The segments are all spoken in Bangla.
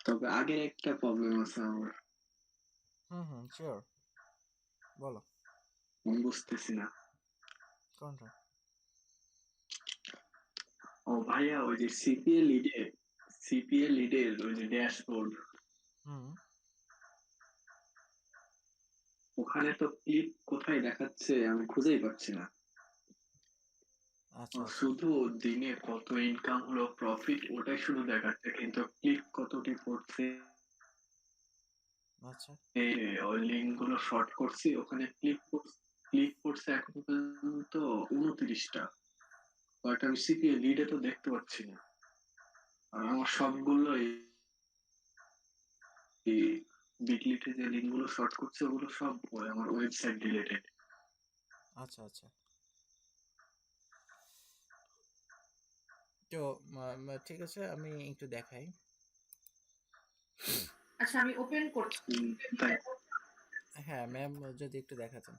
তবে আগের একটা প্রবলেম আছে আমার। হুম হুম, শিওর, বলো। আমি বুঝতেছি না। কোনটা? ও ভাইয়া, ওই যে সিপিএল লিডের ওই যে ড্যাশবোর্ড, হুম। ওখানে তো ক্লিক কোথায় দেখাচ্ছে আমি খুঁজেই পাচ্ছি না। ও আচ্ছা আচ্ছা শুধু দিনে কত ইনকাম হলো, প্রফিট, ওটাই শুধু দেখাচ্ছে, কিন্তু ক্লিক কতটি পড়ছে, আচ্ছা। ওই লিঙ্ক গুলো শর্ট করছি, ওখানে ক্লিক করছে এখন পর্যন্ত 29টা। বাট আমি সিপিএল লিডে তো দেখতে পাচ্ছি না। আর আমার সবগুলো এই বিটলিতে যে লিঙ্ক গুলো শর্ট করছে ওগুলো সব আমার ওয়েবসাইট রিলেটেড। আচ্ছা আচ্ছা। তো ঠিক আছে, আমি একটু দেখাই। আচ্ছা, আমি ওপেন করছি। তাই। হ্যাঁ ম্যাম, যদি একটু দেখাতেন।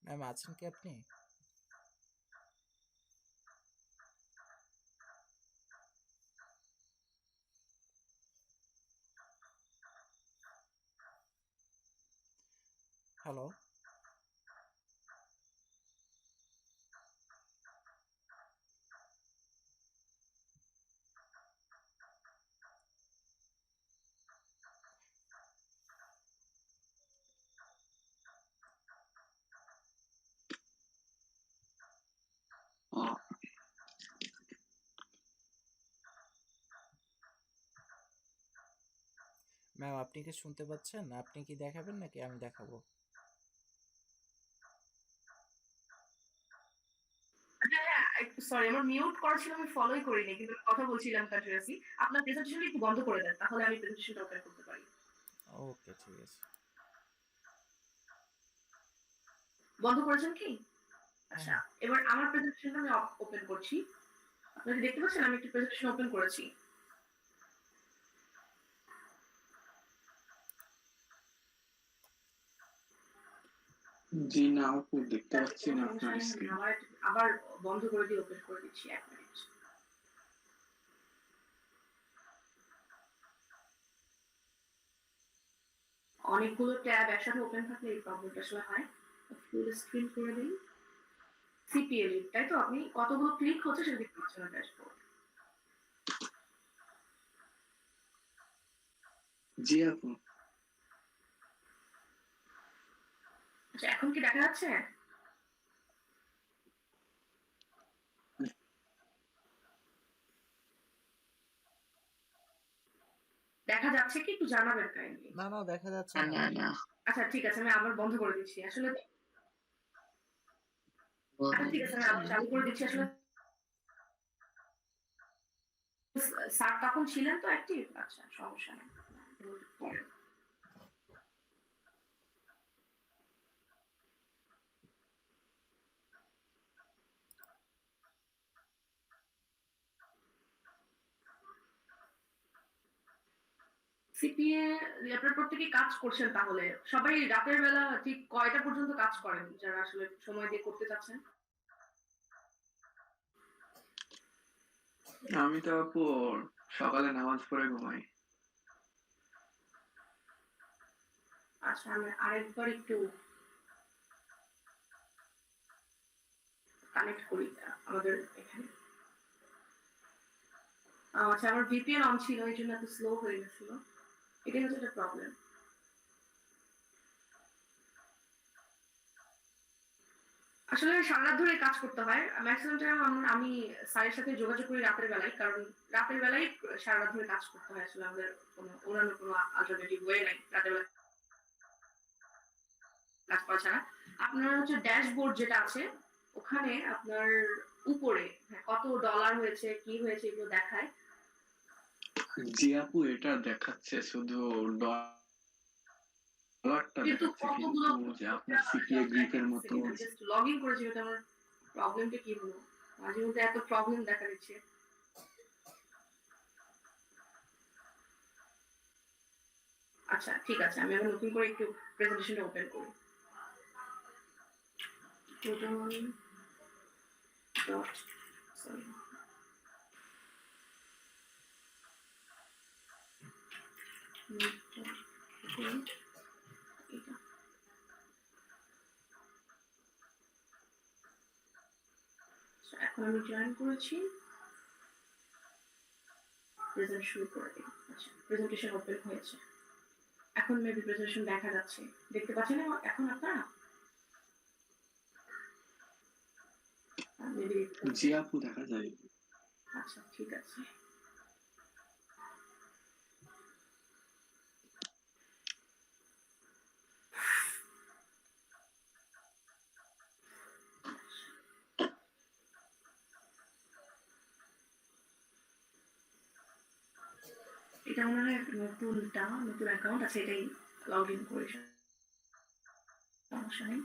ম্যাম আছেন কি আপনি? হ্যালো। ও, ম্যাম আপনি কি শুনতে পাচ্ছেন? আপনি কি দেখাবেন নাকি আমি দেখাবো? হ্যাঁ হ্যাঁ, একটু সরি, আমার মিউট করা ছিল, আমি ফলোই করিনি, কিন্তু আমি কথা বলছিলাম কন্টিনিউয়াসলি। আপনার প্রেজেন্টেশন একটু বন্ধ করে দেন, তাহলে আমি প্রেজেন্টেশনটা ওপেন করতে পারি। ওকে ঠিক আছে। বন্ধ করেছেন কি? হ্যাঁ আচ্ছা, হ্যাঁ। এবার আমার প্রেজেন্টেশনটা আমি ওপেন করছি। আপনারা কি দেখতে পাচ্ছেন আমি একটা প্রেজেন্টেশন ওপেন করেছি? জি না আপু, দেখতে ঠিক আছে, পাচ্ছি কোনো না সমস্যা আপনার নেই, আমি স্ক্রিন। আবার বন্ধ করে দিয়ে ওপেন করে দিচ্ছি, 1 মিনিট। অনেকগুলো ট্যাব একসাথে ওপেন থাকলে এই প্রবলেমটা আসলে হয়। ফুল স্ক্রিন করে দিই। সিপিএল, তাই তো? আপনি কতগুলো ক্লিক হচ্ছে সেটা দেখতে পাচ্ছেন না ড্যাশবোর্ড। জি আপু। আচ্ছা, এখন কি দেখা যাচ্ছে? দেখা যাচ্ছে কি, একটু জানাবেন কাইন্ডলি। না না, দেখা যাচ্ছে না না। না না। আচ্ছা ঠিক আছে, আমি আবার বন্ধ করে দিচ্ছি আসলে। আচ্ছা ঠিক আছে, আমি আবার চালু করে দিচ্ছি আসলে। স্যার তখন ছিলেন তো অ্যাক্টিভ? আচ্ছা, সমস্যা নেই। সিপিএ, আপনারা প্রত্যেকেই কাজ করছেন তাহলে। সবাই রাতের বেলা ঠিক কয়টা পর্যন্ত কাজ করেন, যারা আসলে সময় দিয়ে করতে চাচ্ছেন? আমি তো আপু সকালে নামাজ পড়ে ঘুমাই। আচ্ছা, আমি আরেকবার একটু কানেক্ট করি আমাদের এখানে। আচ্ছা, আমার ভিপিএন অন ছিল, এই জন্য এত স্লো হয়ে গেছিল। এটাই হচ্ছে একটা প্রবলেম। আসলে সারা রাত ধরে কাজ করতে হয়। ম্যাক্সিমাম টাইম আমি স্যারের সাথে যোগাযোগ করি রাতের বেলায়, কারণ রাতের বেলায় সারা রাত ধরে কাজ করতে হয়। আসলে আমাদের কোনো অন্যান্য কোনো অল্টারনেটিভ ওয়ে নাই রাতের বেলা কাজ করা ছাড়া। আপনার হচ্ছে ড্যাশবোর্ড যেটা আছে, ওখানে আপনার উপরে কত ডলার হয়েছে, কি হয়েছে, এগুলো দেখায়। জি আপু, এটা দেখাচ্ছে শুধু ডলারটা কিন্তু দেখাচ্ছে, কতগুলো কিন্তু যে আপনার সিপিএ গ্রিপের এক মতো। সেকেন্ড, আমি জাস্ট লগ ইন করেছি, এটা আমার প্রবলেমটা কি হলো? মাঝে মধ্যে এত প্রবলেম দেখা দিচ্ছে। আচ্ছা ঠিক আছে, আমি আবার নতুন করে একটু প্রেজেন্টেশনটা ওপেন করি। এখন আমি জয়েন করেছি, প্রেজেন্ট শুরু করে দিই। আচ্ছা, প্রেজেন্টেশন ওপেন হয়েছে। এখন মেবি প্রেজেন্টেশন দেখা যাচ্ছে, দেখতে পাচ্ছেন এখন আপনারা? জি আপু, দেখা যায়। আচ্ছা ঠিক আছে। এটা মনে হয় নতুন অ্যাকাউন্ট আছে, এটাই লগ ইন করে সমস্যা নেই।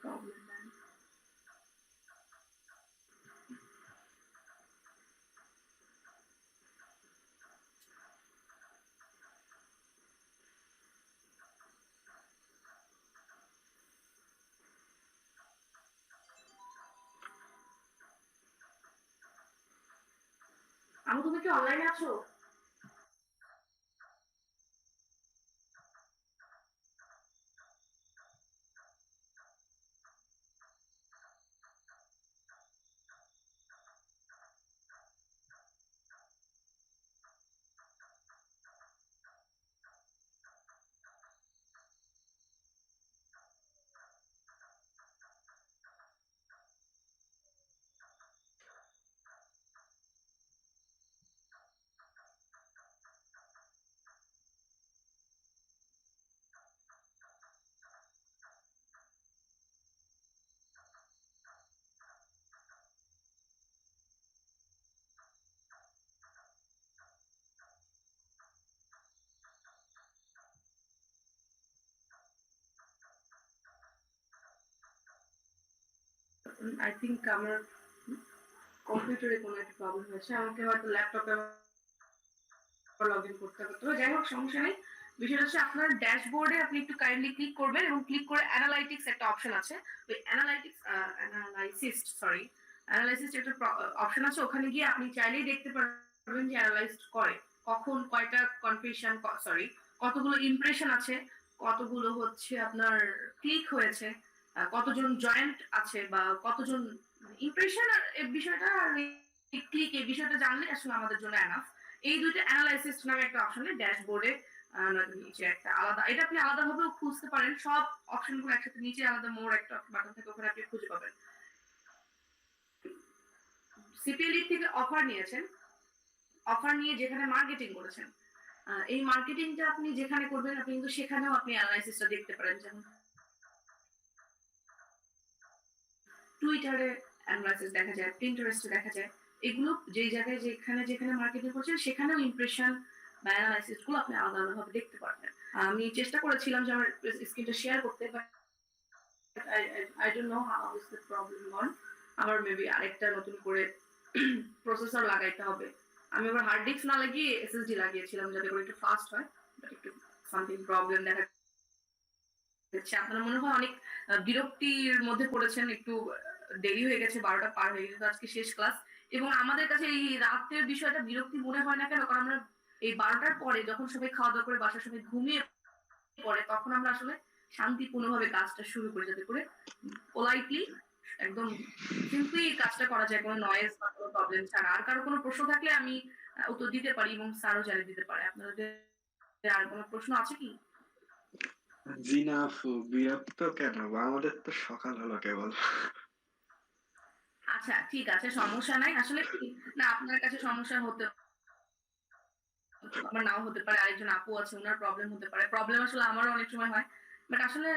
প্রবলেম নাই। আমি, তুমি কি অনলাইনে আছো? আই থিঙ্ক আমার কম্পিউটারে কোনো একটা প্রবলেম হয়েছে, আমাকে হয়তো ল্যাপটপে লগ ইন করতে হবে। তো যাই হোক, সমস্যা নেই। বিষয়টা হচ্ছে আপনার ড্যাশবোর্ডে আপনি একটু কাইন্ডলি ক্লিক করবেন এবং ক্লিক করে অ্যানালাইটিক্স একটা অপশন আছে, ওই অ্যানালাইসিস একটা অপশন আছে, ওখানে গিয়ে আপনি চাইলেই দেখতে পারবেন যে অ্যানালাইজ করে কখন কয়টা কনফিউশন, সরি, কতগুলো ইমপ্রেশন আছে, কতগুলো হচ্ছে আপনার ক্লিক হয়েছে, কতজন জয়েন্ট আছে বা কতজন ইমপ্রেশন, আর এই বিষয়টা আর ক্লিক, এই বিষয়টা জানলে আসলে আমাদের জন্য এনাফ। এই দুইটা অ্যানালাইসিস নামে একটা অপশনে ড্যাশবোর্ডে নিচে একটা আলাদা, এটা আপনি আলাদাভাবেও খুঁজতে পারেন, সব অপশনগুলো একসাথে নিচে আলাদা মোর একটা বাটন থাকে, ওখানে আপনি খুঁজে পাবেন। সিপিএল থেকে অফার নিয়েছেন, অফার নিয়ে যেখানে মার্কেটিং করেছেন, এই মার্কেটিংটা আপনি যেখানে করবেন আপনি কিন্তু সেখানেও আপনি অ্যানালাইসিসটা দেখতে পারেন, যেমন টুইটারে অ্যানালাইসিস দেখা যায়, পিন্টারেস্টে দেখা যায়, এগুলো যেই জায়গায় যেখানে মার্কেটিং করছেন সেখানেও ইমপ্রেশন বা অ্যানালাইসিস গুলো আপনি আলাদা আলাদাভাবে দেখতে পারবেন। আমি চেষ্টা করেছিলাম যে আমার স্ক্রিনটা শেয়ার করতে, but I don't know how is the problem gone. আমার মেবি আরেকটা নতুন করে প্রসেসর লাগাইতে হবে। আমি আবার হার্ড ডিস্ক না লাগিয়ে এসএসডি লাগিয়েছিলাম যাতে করে একটু ফাস্ট হয়, বাট একটু সামথিং প্রবলেম দেখা যাচ্ছে। আপনারা মনে হয় অনেক বিরক্তির মধ্যে পড়েছেন, একটু দেরি হয়ে গেছে, 12টা পার হয়ে গেছে, আজকে শেষ ক্লাস। এবং আমাদের কাছে এই রাতের বিষয়টা বিরক্তি মনে হয় না কেন, কারণ আমরা এই 12টার পরে যখন সবাই খাওয়া দাওয়া করে বাসার সবাই ঘুমিয়ে পড়ে, তখন আমরা আসলে শান্তিপূর্ণভাবে কাজটা শুরু করি, যাতে করে পোলাইটলি একদম সিম্পলি কাজটা করা যায়, কোনো নয়েজ বা কোনো প্রবলেম ছাড়া। আর কারো কোনো প্রশ্ন থাকলে আমি উত্তর দিতে পারি এবং স্যারও জানিয়ে দিতে পারে। আপনাদের আর কোনো প্রশ্ন আছে কি? জি না আপু, বিরক্ত কেন? আমাদের তো সকাল হলো কেবল। আচ্ছা ঠিক আছে, সমস্যা নাই। আসলে কি না, আপনার কাছে সমস্যা হতে আমার নাও হতে পারে, আরেকজন আপু আছে ওনার প্রবলেম হতে পারে, প্রবলেম আসলে আমারও অনেক সময় হয়। বাট আসলে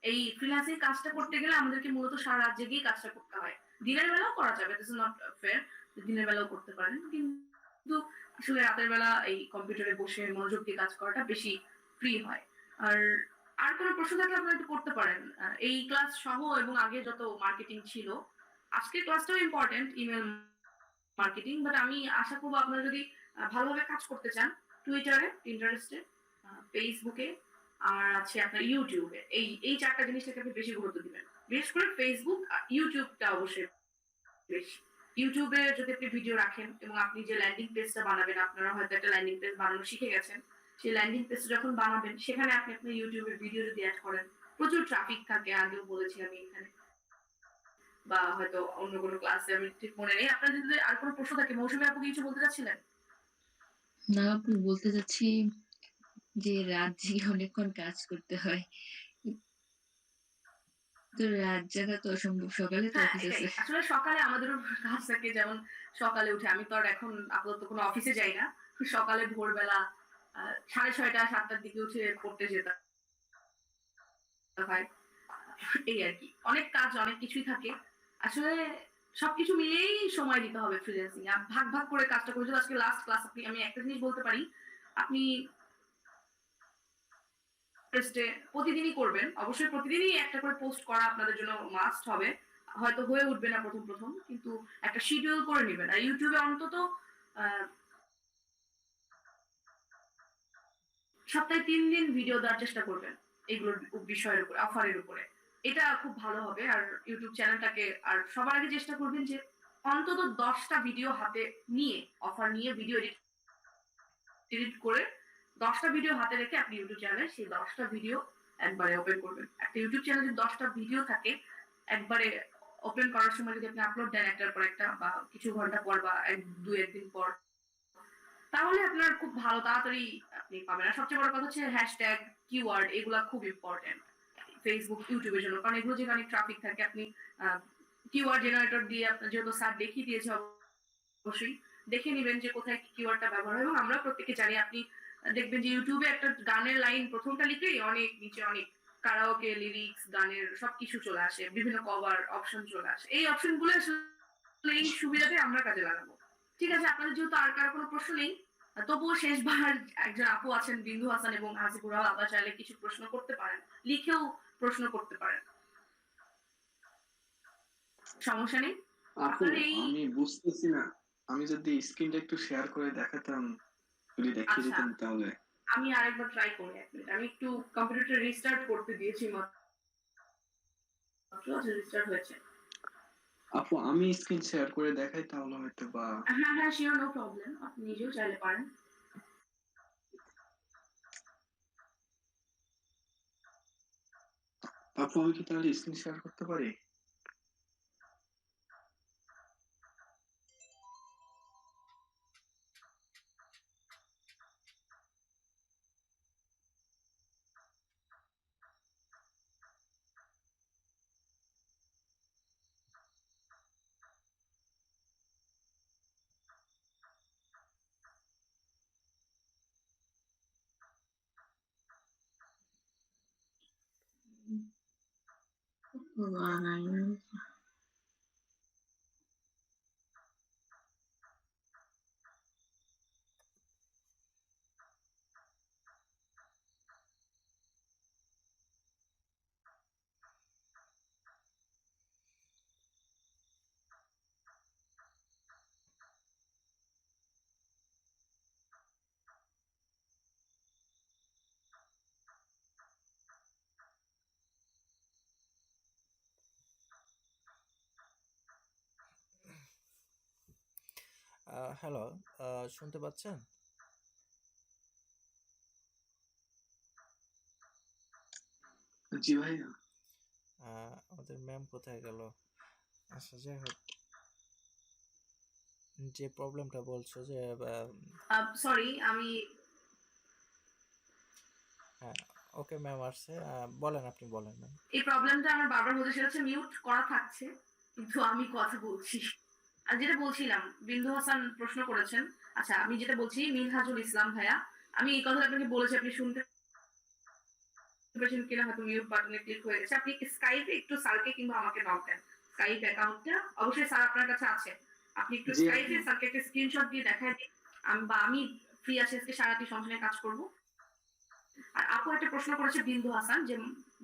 এই ফ্রিল্যান্সিং কাজটা করতে গেলে আমাদেরকে মূলত সারা রাত জেগেই কাজটা করতে হয়। দিনের বেলাও করা যাবে, দিস ইজ নট ফেয়ার, দিনের বেলাও করতে পারেন, কিন্তু আসলে রাতের বেলা এই কম্পিউটারে বসে মনোযোগ দিয়ে কাজ করাটা বেশি ফ্রি হয়। আর আর কোনো প্রশ্ন থাকলে আপনারা একটু করতে পারেন। এই ক্লাস সহ এবং আগে যত মার্কেটিং ছিল, আজকের ক্লাসটাও ইম্পর্টেন্ট ইমেল মার্কেটিং, বাট আমি আশা করব আপনারা যদি ভালোভাবে কাজ করতে চান, টুইটারে, পিন্টারেস্টে, ফেসবুকে আর আছে আপনার ইউটিউবে, এই চারটা জিনিসটাকে আপনি বেশি গুরুত্ব দিবেন। বিশেষ করে ফেসবুক আর ইউটিউবটা অবশ্যই বেশি। ইউটিউবে যদি আপনি ভিডিও রাখেন এবং আপনি যে ল্যান্ডিং পেজটা বানাবেন, আপনারা হয়তো একটা ল্যান্ডিং পেজ বানানো শিখে গেছেন, সেই ল্যান্ডিং পেজটা যখন বানাবেন সেখানে আপনি আপনার ইউটিউবের ভিডিও যদি অ্যাড করেন, প্রচুর ট্রাফিক থাকে, আগেও বলেছি আমি এখানে, বা হয়তো অন্য কোনো ক্লাসে, আমি ঠিক মনে নেই। আপনার যদি আর কোনো প্রশ্ন থাকে, মৌসুমী আপু কিছু বলতে চাচ্ছিলেন? না আপু, বলতে চাচ্ছি যে রাত জেগে অনেকক্ষণ কাজ করতে হয়, তো রাত জাগা তো অসম্ভব, সকালে তো হ্যাঁ, অফিস এটাই। আছে। আসলে সকালে আমাদেরও কাজ থাকে, যেমন সকালে উঠে আমি তো আর এখন আপাতত কোনো অফিসে যাই না। সকালে ভোরবেলা 6:30 7টার দিকে উঠে পড়তে যেতাম হয়। এই আরকি। অনেক কাজ, অনেক কিছুই থাকে। আসলে সবকিছু মিলিয়েই সময় দিতে হবে ফ্রিল্যান্সিং এ। ভাগ, ভাগ করে কাজটা করে, যদি আজকে লাস্ট ক্লাস, আমি একটা জিনিস বলতে পারি, আপনি পোস্টে প্রতিদিনই করবেন। অবশ্যই প্রতিদিনই একটা করে পোস্ট করা আপনাদের জন্য মাস্ট হবে। হয়তো হয়ে উঠবে না ১ম, কিন্তু একটা শিডিউল করে নিবেন। আর YouTube এ অন্তত আ সপ্তাহে ৩ দিন ভিডিও দেওয়ার চেষ্টা করবেন। এগুলোর বিষয়ের উপরে, অফারের উপরে। এটা খুব ভালো হবে। আর YouTube চ্যানেলটাকে, আর সবার আগে চেষ্টা করবেন যে অন্তত ১০ টা ভিডিও হাতে নিয়ে, অফার নিয়ে ভিডিও এডিট করে ১০ টা ভিডিও হাতে রেখে আপনি YouTube চ্যানেলে সেই ১০ টা ভিডিও একবারে ওপেন করবেন। একটা YouTube চ্যানেলে যদি ১০ টা ভিডিও থাকে, একবারে ওপেন করার সময় যদি আপনি আপলোড দেন একটার পর একটা, বা কিছু ঘন্টা পর, বা ১-২ দিন পর, তাহলে আপনার খুব ভালো তাড়াতাড়ি আপনি পাবেন। আর সবচেয়ে বড় কথা হচ্ছে হ্যাশট্যাগ, কিওয়ার্ড এগুলা খুব ইম্পর্টেন্ট ফেসবুক, ইউটিউবের জন্য। কারণ এগুলো যেখানে ট্রাফিক থাকে, আপনি কিওয়ার্ড জেনারেটর দিয়ে, আপনার যেহেতু স্যার দেখিয়ে দিয়েছে, অবশ্যই দেখে নিবেন যে কোথায় কি কিওয়ার্ডটা ব্যবহার হয়। এবং আমরা প্রত্যেকে জানি, আপনি দেখবেন যে ইউটিউবে একটা গানের লাইন প্রথমটা লিখলেই অনেক নিচে অনেক কারাওকে, লিরিক্স, গানের সবকিছু চলে আসে, বিভিন্ন কভার অপশন চলে আসে। এই অপশনগুলো আসলে এই সুবিধাতে আমরা কাজে লাগাবো। ঠিক আছে, আপনাদের যেহেতু আর কারো কোনো প্রশ্ন নেই, তবুও শেষবার একজন আপু আছেন, বিন্দু হাসান এবং হাসিবুর রহমান, আবার চাইলে কিছু প্রশ্ন করতে পারেন, লিখেও প্রশ্ন করতে পারেন, সমস্যা নেই। আপু আপনার এই আমি বুঝতেছি না, আমি যদি স্ক্রিনটা একটু শেয়ার করে দেখাতাম, যদি দেখিয়ে আচ্ছা, দিতেন তাহলে। আমি আরেকবার ট্রাই করি, ১ মিনিট। আমি একটু কম্পিউটারটা রিস্টার্ট করতে দিয়েছি মাত্র, রিস্টার্ট হয়েছে। আপু আমি স্ক্রিন শেয়ার করে দেখাই তাহলে হয়তো বা। হ্যাঁ, হ্যাঁ, শিওর, নো প্রবলেম। আপনি নিজেও চাইলে পারেন। আপু আমি কি তাহলে স্ক্রিন শেয়ার করতে পারি? হ্যালো, শুনতে পাচ্ছেন? জি ভাইয়া। আমাদের ম্যাম কোথায় গেল? আচ্ছা, যাই হোক, যে প্রবলেমটা বলছো যে সরি, আমি হ্যাঁ, ওকে ম্যাম আসছে। বলেন, আপনি বলেন ম্যাম। এই প্রবলেমটা আমার বারবার হচ্ছে, সেটা হচ্ছে মিউট করা থাকছে, কিন্তু আমি কথা বলছি। আর যেটা বলছিলাম, বিন্দু হাসান প্রশ্ন করেছেন। আচ্ছা, আমি যেটা বলছি, মিনহাজুল ইসলাম ভাইয়া, আমি এই কথা আপনাকে বলেছি, আপনি শুনতে পেরেছেন কিনা হয়তো মিউট বাটনে ক্লিক হয়ে গেছে। আপনি স্কাইপে একটু স্যারকে কিংবা আমাকে নক দেন। স্কাইপ অ্যাকাউন্টটা অবশ্যই স্যার আপনার কাছে আছে। আপনি একটু জি আপু। স্কাইপে স্যারকে একটা স্ক্রিনশট দিয়ে দেখায় দিন। বা আমি ফ্রি আছি আজকে সারাটি সংসারে কাজ করব। আর আপু একটা প্রশ্ন করেছে বিন্দু হাসান যে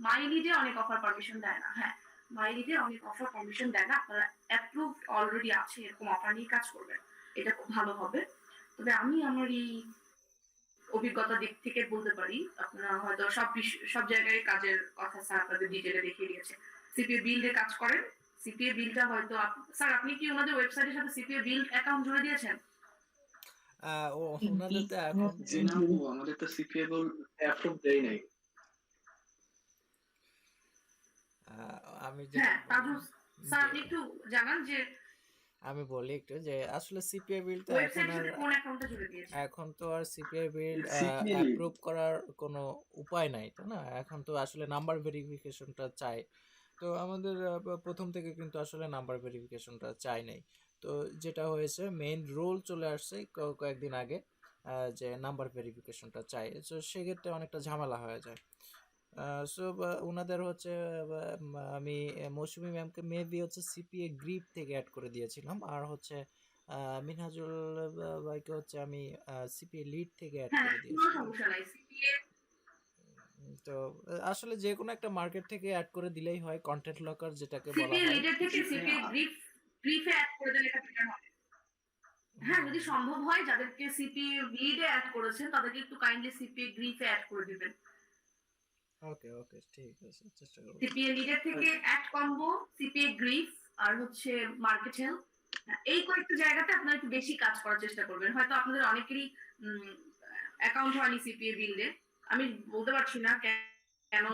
মাইলিডে অনেক অফার পারমিশন দেয় না। হ্যাঁ, মাইলিডে অনেক অফার পারমিশন দেয় না, আপনারা অ্যাপ্রুভ অলরেডি আছে এরকম অফার নিয়ে কাজ করবেন, এটা খুব ভালো হবে। তবে আমি আমার এই অভিজ্ঞতা দিক থেকে বলতে পারি, আপনারা হয়তো সব জায়গায় কাজের কথা স্যার আপনাদের ডিটেলে দেখিয়ে দিয়েছে। সিপিএ বিল্ডে কাজ করেন, সিপিএ বিলটা হয়তো স্যার আপনি কি ওনাদের ওয়েবসাইটের সাথে সিপিএ বিল অ্যাকাউন্ট জুড়ে দিয়েছেন? ওনাদের তো এখন জি না আপু, আমাদের তো সিপিএ অ্যাপ্রুভ দেয় নাই। আমি হ্যাঁ, যেটা তাজু স্যার যে আপনি একটু জানান যে আমি বলি একটু যে আসলে সিপিআই বিল তো এখন ওয়েবসাইটের আর সাথে কোন অ্যাকাউন্টটা জুড়ে দিয়েছেন? এখন তো আর সিপিআই বিল সিপিএ অ্যাপ্রুভ করার কোনো উপায় নাই, তাই না? এখন তো আসলে নাম্বার ভেরিফিকেশনটা চাই। তো আমাদের প্রথম থেকে কিন্তু আসলে নাম্বার ভেরিফিকেশনটা চাই নাই। তো যেটা হয়েছে মেইন রুল চলে আসছে কয়েকদিন আগে, যে নাম্বার ভেরিফিকেশনটা চাই। তো সেক্ষেত্রে অনেকটা ঝামেলা হয়ে যায়। সো ওনাদের হচ্ছে আমি মৌসুমী ম্যামকে মেবি হচ্ছে সিপিএ গ্রিপ থেকে অ্যাড করে দিয়েছিলাম, আর হচ্ছে মিনহাজুল ভাইকে হচ্ছে আমি সিপিএ লিড থেকে অ্যাড হ্যাঁ, করে কোনো দিয়েছিলাম। সমস্যা নাই। সিপিএ তো আসলে যে কোনো একটা মার্কেট থেকে অ্যাড করে দিলেই হয়, কন্টেন্ট লকার যেটাকে বলা সিপিএ হয়। লিডার থেকে জি সিপিএ ভাইয়া। গ্রিফে অ্যাড করে দিলে এটা বেটার হবে। হ্যাঁ, যদি সম্ভব হয় যাদেরকে সিপিএ লিডে অ্যাড করেছেন তাদেরকে একটু কাইন্ডলি সিপিএ গ্রিফে অ্যাড করে দিবেন। ওকে ওকে, ঠিক আছে, চেষ্টা করব। সিপিএ লিডার থেকে অ্যাড কম্বো, সিপিএ গ্রিফ আর হচ্ছে মার্কেট হেলথ, এই কয়েকটা জায়গাতে আপনারা একটু বেশি কাজ করার চেষ্টা করবেন। হয়তো আপনাদের অনেকেরই অ্যাকাউন্ট হয়নি সিপিএ বিল্ডে, আমি বলতে পারছি না কেন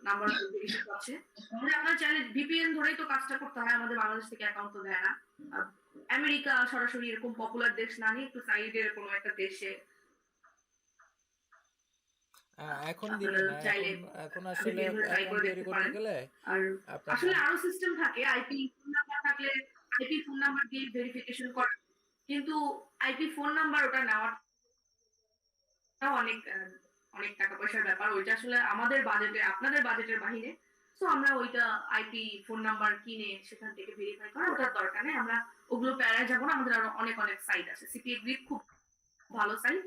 নাম্বার ইস্যু আছে। আপনারা চাইলে ভিপিএন ধরেই তো কাজটা করতে হয়, আমাদের বাংলাদেশ থেকে অ্যাকাউন্ট তো দেয় না। আমেরিকা সরাসরি এরকম পপুলার দেশ না নিয়ে একটু সাইডের কোনো একটা দেশে এখন দিবে আপনারা না, চাইলে এখন আসলে ভিপিএন ধরে ট্রাই অ্যাকাউন্ট করে তৈরি দেখতে করতে পারেন। গেলে আর আপনার আসলে আরো সিস্টেম থাকে, আইপি ফোন নাম্বার থাকলে আইপি ফোন নাম্বার দিয়ে ভেরিফিকেশন করে, কিন্তু আইপি ফোন নাম্বার ওটা নেওয়াটাও অনেক টাকা পয়সার ব্যাপার, ওইটা আসলে আমাদের বাজেটে আপনাদের বাজেটের বাহিরে। তো আমরা ওইটা আইপি ফোন নাম্বার কিনে সেখান থেকে ভেরিফাই করা ওটার দরকার নেই, আমরা ওগুলো প্যারায় যাবো না। আমাদের আরো অনেক সাইট আছে, সিপিএ গ্রিপ খুব ভালো সাইট।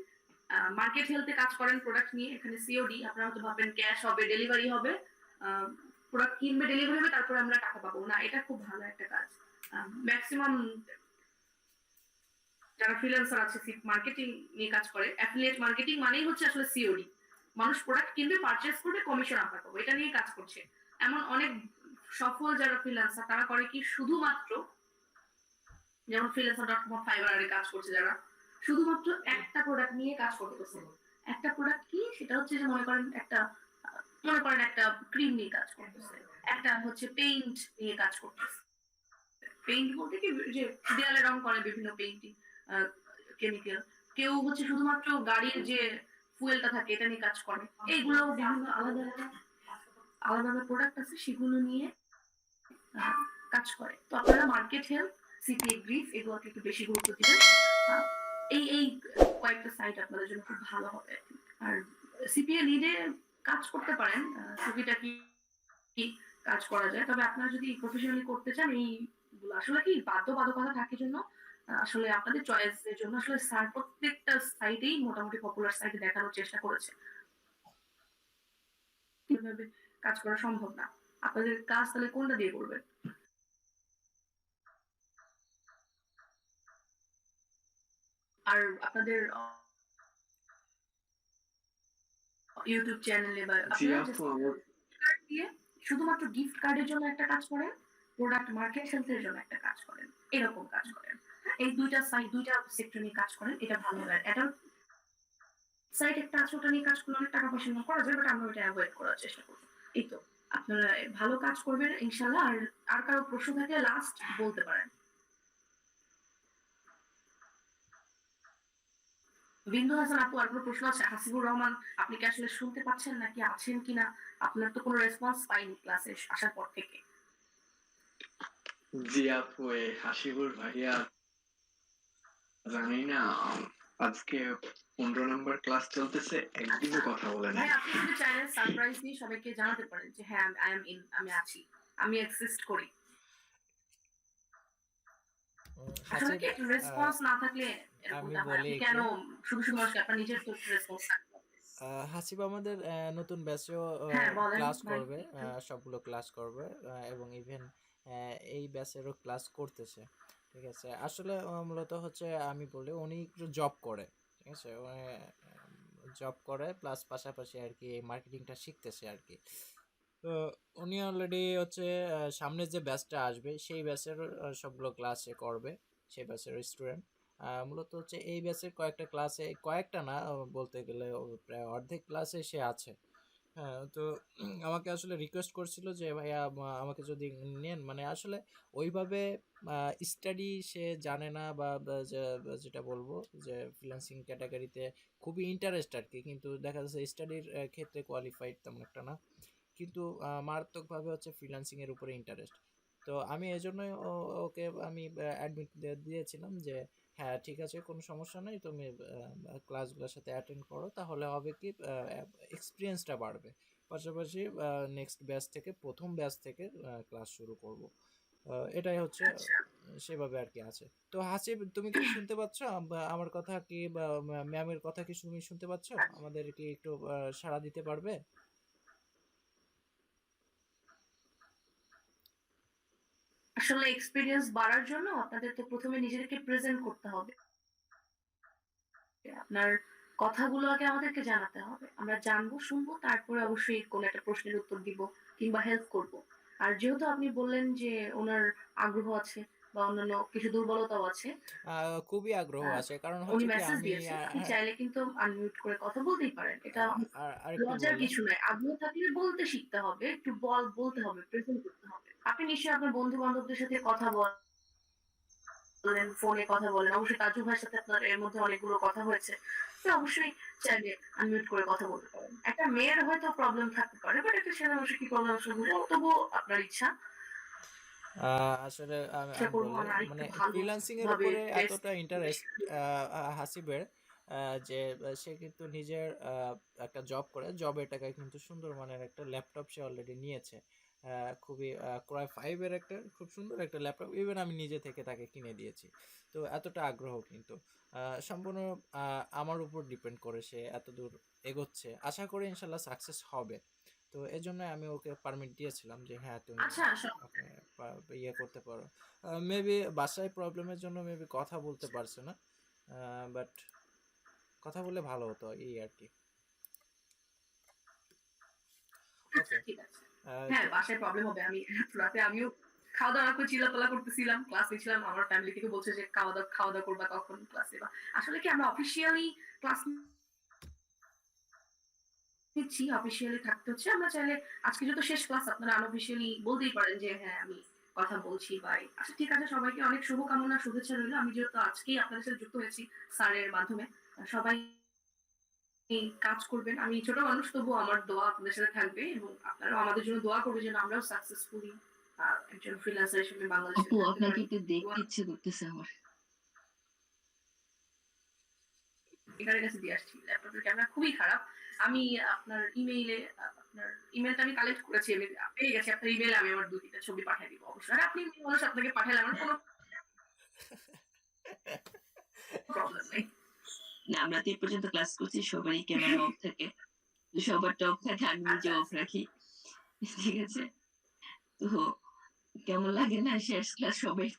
মার্কেট হেলথে কাজ করেন প্রোডাক্ট নিয়ে, এখানে সিওডি, আপনারা হয়তো ভাববেন ক্যাশ হবে, ডেলিভারি হবে, প্রোডাক্ট কিনবে, ডেলিভারি হবে, তারপরে আমরা টাকা পাবো না। এটা খুব ভালো একটা কাজ। ম্যাক্সিমাম যারা ফ্রিল্যান্সার আছে মার্কেটিং নিয়ে কাজ করে, অ্যাফিলিয়েট মার্কেটিং মানেই হচ্ছে আসলে সিওডি, মানুষ প্রোডাক্ট কিনবে, পারচেজ করবে, কমিশন আমরা পাবো, এটা নিয়ে কাজ করছে। এমন অনেক সফল যারা ফ্রিল্যান্সার তারা করে কি, শুধুমাত্র যেমন ফ্রিল্যান্সার.কম, ফাইবারে কাজ করছে যারা, শুধুমাত্র একটা প্রোডাক্ট নিয়ে কাজ করতেছে। একটা প্রোডাক্ট কি, সেটা হচ্ছে যে মনে করেন একটা ক্রিম নিয়ে কাজ করতেছে, একটা হচ্ছে পেইন্ট নিয়ে কাজ করতেছে। পেইন্ট বলতে কি, যে দেয়ালে রং করে বিভিন্ন পেইন্টিং কেমিক্যাল। কেউ হচ্ছে শুধুমাত্র গাড়ির যে ফুয়েলটা থাকে এটা নিয়ে কাজ করে। এইগুলো বিভিন্ন আলাদা আলাদা প্রোডাক্ট আছে, সেগুলো নিয়ে কাজ করে। তো আপনারা মার্কেট হেলথ, সিপিএ গ্রিফ এগুলোকে একটু বেশি গুরুত্ব দিবেন। এই কয়েকটা সাইট আপনাদের জন্য খুব ভালো হবে। আর সিপিএ লিডে কাজ করতে পারেন, টুকিটাকি কাজ করা যায়। তবে আপনারা যদি প্রফেশনালি করতে চান, এইগুলো আসলে কি বাধ্যবাধকতা থাকে জন্য আসলে আপনাদের চয়েসের জন্য আসলে স্যার প্রত্যেকটা সাইটেই মোটামুটি পপুলার সাইটে দেখানোর চেষ্টা করেছে, কিভাবে কাজ করা সম্ভব না। আপনাদের কাজ তাহলে কোনটা দিয়ে করবেন? আর আপনাদের ইউটিউব চ্যানেলে বা জি আপনারা আপু, আমার দিয়ে শুধুমাত্র গিফট কার্ডের জন্য একটা কাজ করেন, প্রোডাক্ট মার্কেট সেলসের জন্য একটা কাজ করেন, এরকম কাজ করেন। এই দুইটা সেক্টর নিয়ে কাজ করেন, এটা ভালো হয়। এটা সাইট একটা আছে, ওটা নিয়ে কাজ করলে অনেক টাকা পয়সা করা যায়, বাট আমরা ওটা অ্যাভয়েড করার চেষ্টা করবো। এই তো, আপনারা ভালো কাজ করবেন ইনশাল্লাহ। আর কারো প্রশ্ন থাকলে লাস্ট বলতে পারেন। বিন্দু হাসান আপু, আর কোনো প্রশ্ন আছে? হাসিবুর রহমান, আপনি কি আসলে শুনতে পাচ্ছেন নাকি আছেন কিনা? আপনার তো কোনো রেসপন্স পাইনি ক্লাসে আসার পর থেকে। জি আপু, হাসিবুর ভাইয়া জানি না, আজকে 15 নম্বর ক্লাস চলতেছে, একদিনও কথা বলে নাই। ভাই আপনি কিন্তু চাইলে সারপ্রাইজ দিয়ে সবাইকে জানাতে পারেন যে হ্যাঁ আই এম ইন, আমি আছি, আমি এক্সিস্ট করি। আসলে কি রেসপন্স না থাকলে আমি এরকমটা হয়, বলি আপনি একটু কেন শুধু মানুষকে আপনার নিজের তো রেসপন্স থাকবে। হাসিব আমাদের নতুন ব্যাচেও হ্যাঁ বলেন ক্লাস ভাই করবে, একটু। সবগুলো ক্লাস করবে, এবং ইভেন এই ব্যাচেরও ক্লাস করতেছে। ঠিক আছে, আসলে মূলত হচ্ছে আমি বলি উনি একটু জব করে, ঠিক আছে, জব করে প্লাস পাশাপাশি আর কি মার্কেটিংটা শিখতেছে আর কি। তো উনি অলরেডি হচ্ছে সামনে যে ব্যাচটা আসবে সেই ব্যাচের সবগুলো ক্লাসে করবে, সেই ব্যাচের স্টুডেন্ট। মূলত হচ্ছে এই ব্যাচের কয়েকটা ক্লাসে, কয়েকটা না বলতে গেলে প্রায় অর্ধেক ক্লাসে সে আছে। হ্যাঁ, তো আমাকে আসলে রিকোয়েস্ট করছিল যে ভাইয়া আমাকে যদি নেন, মানে আসলে ওইভাবে স্টাডি সে জানে না, যেটা বলবো যে ফ্রিল্যান্সিং ক্যাটাগরিতে খুবই ইন্টারেস্ট আর কি, কিন্তু দেখা যাচ্ছে স্টাডির ক্ষেত্রে কোয়ালিফাইড তেমন একটা না, কিন্তু মারাত্মকভাবে হচ্ছে ফ্রিল্যান্সিং এর উপরে ইন্টারেস্ট। তো আমি এজন্যই ওকে আমি অ্যাডমিট দিয়েছিলাম যে হ্যাঁ ঠিক আছে, কোনো সমস্যা নেই, তুমি ক্লাসগুলোর সাথে অ্যাটেন্ড করো, তাহলে হবে কি এক্সপিরিয়েন্সটা বাড়বে, পাশাপাশি নেক্সট ব্যাচ থেকে, প্রথম ব্যাচ থেকে ক্লাস শুরু করব। এটাই হচ্ছে আচ্ছা, সেভাবে আর কি আছে। তো হাসিব, তুমি কি শুনতে পাচ্ছ আমার কথা কি, বা ম্যামের কথা কি তুমি শুনতে পাচ্ছ? আচ্ছা। আমাদের কি একটু সাড়া দিতে পারবে? আসলে এক্সপিরিয়েন্স বাড়ার জন্য আপনাদের তো প্রথমে নিজেদেরকে প্রেজেন্ট করতে হবে। আপনার কথাগুলো আগে আমাদেরকে জানাতে হবে, আমরা জানবো শুনবো, তারপরে অবশ্যই কোনো একটা প্রশ্নের উত্তর দিব কিংবা হেল্প করব। আর যেহেতু আপনি বললেন যে ওনার আগ্রহ আছে বা অন্যান্য কিছু দুর্বলতাও আছে, খুবই আগ্রহ আছে, কারণ উনি হচ্ছে কি মেসেজ আমি দিয়েছেন, আপনি চাইলে কিন্তু আনমিউট করে কথা বলতেই পারেন। এটা আরেকটু লজ্জার বললেন। কিছু নাই, আগ্রহ থাকলে বলতে শিখতে হবে, একটু বলতে হবে, প্রেজেন্ট করতে হবে। আপনি নিশ্চয়ই আপনার বন্ধু বান্ধবদের সাথে কথা বলেন, ফোনে কথা বলেন, অবশ্যই তাজু ভাইয়ের সাথে আপনার এর মধ্যে অনেকগুলো কথা হয়েছে, তো অবশ্যই চাইলে আনমিউট করে কথা বলতে পারেন। একটা মেয়ের হয়তো প্রবলেম থাকতে পারে, বাট একটা ছেলে মানুষের কি প্রবলেম শুনবো, তবুও আপনার ইচ্ছা। আসলে আমি চেষ্টা আমি করবো বলি আমরা আরেকটু মানে ভালো ফ্রিল্যান্সিং এর ভাবে উপরে বেস্ট। এতটা ইন্টারেস্ট হাসিবের, যে সে কিন্তু নিজের একটা জব করে, জবের টাকায় কিন্তু সুন্দর মানের একটা ল্যাপটপ সে অলরেডি নিয়েছে। খুবই ক্রয় ফাইভের একটা খুব সুন্দর একটা ল্যাপটপ, ইভেন আমি নিজে থেকে তাকে কিনে দিয়েছি। তো এতটা আগ্রহ কিন্তু সম্পূর্ণ আমার উপর ডিপেন্ড করে সে এত দূর এগোচ্ছে, আশা করি ইনশাল্লাহ সাকসেস হবে। তো এজন্য আমি ওকে পারমিট দিয়েছিলাম যে হ্যাঁ তুমি আচ্ছা, আপনি ইয়ে করতে পারো। মেবি বাসায় প্রবলেমের জন্য মেবি কথা বলতে পারছে না, বাট কথা বললে ভালো হতো এই আর কি। আচ্ছা ওকে। ঠিক আছে। হ্যাঁ, তো বাসায় প্রবলেম হবে। আমি রাতে আমিও খাওয়া দাওয়া করে চিল্লাপাল্লা করতেছিলাম, ক্লাস নিচ্ছিলাম, আমার ফ্যামিলি থেকে বলছে যে খাওয়া দাওয়া করবা কখন ক্লাসে, বা আসলে কি আমরা অফিসিয়ালি ক্লাস নিচ্ছি, অফিসিয়ালি থাকতে হচ্ছে। আমরা চাইলে আজকে যেহেতু শেষ ক্লাস, আপনারা আনঅফিসিয়ালি বলতেই পারেন যে হ্যাঁ আমি কথা বলছি বাই। আচ্ছা ঠিক আছে, সবাইকে অনেক শুভকামনা, শুভেচ্ছা রইলো। আমি যেহেতু আজকেই আপনাদের সাথে যুক্ত হয়েছি স্যারের মাধ্যমে, সবাই কাজ করবেন। আমি ছোট মানুষ, তবুও আমার দোয়া আপনাদের সাথে থাকবে, এবং আপনারাও আমাদের জন্য দোয়া করবেন যেন আমরাও সাকসেসফুলি একজন ফ্রিল্যান্সার হিসেবে বাংলাদেশে আপু থাকতে আপনাকে পারি। একটু দেখতে দোয়া ইচ্ছে করতেছে আমার। এখানের কাছে দিয়ে আসছি, ল্যাপটপের ক্যামেরা খুবই খারাপ। আমি আপনার ইমেইলে, আপনার ইমেলটা আমি কালেক্ট করেছি, আমি পেয়ে গেছি আপনার ইমেইলে, আমি আমার ২-৩টা ছবি পাঠিয়ে দিব অবশ্যই। আর আপনি মেয়ে মানুষ, আপনাকে পাঠালে আমার কোনো প্রবলেম নেই। না, আমরা তো এই পর্যন্ত ক্লাস করছি, সবারই ক্যামেরা অফ থাকে। তো সবারটা অফ থাকে, আমি নিজে আচ্ছা, অফ রাখি। ঠিক আছে? তো কেমন লাগে না শেষ ক্লাস সবাই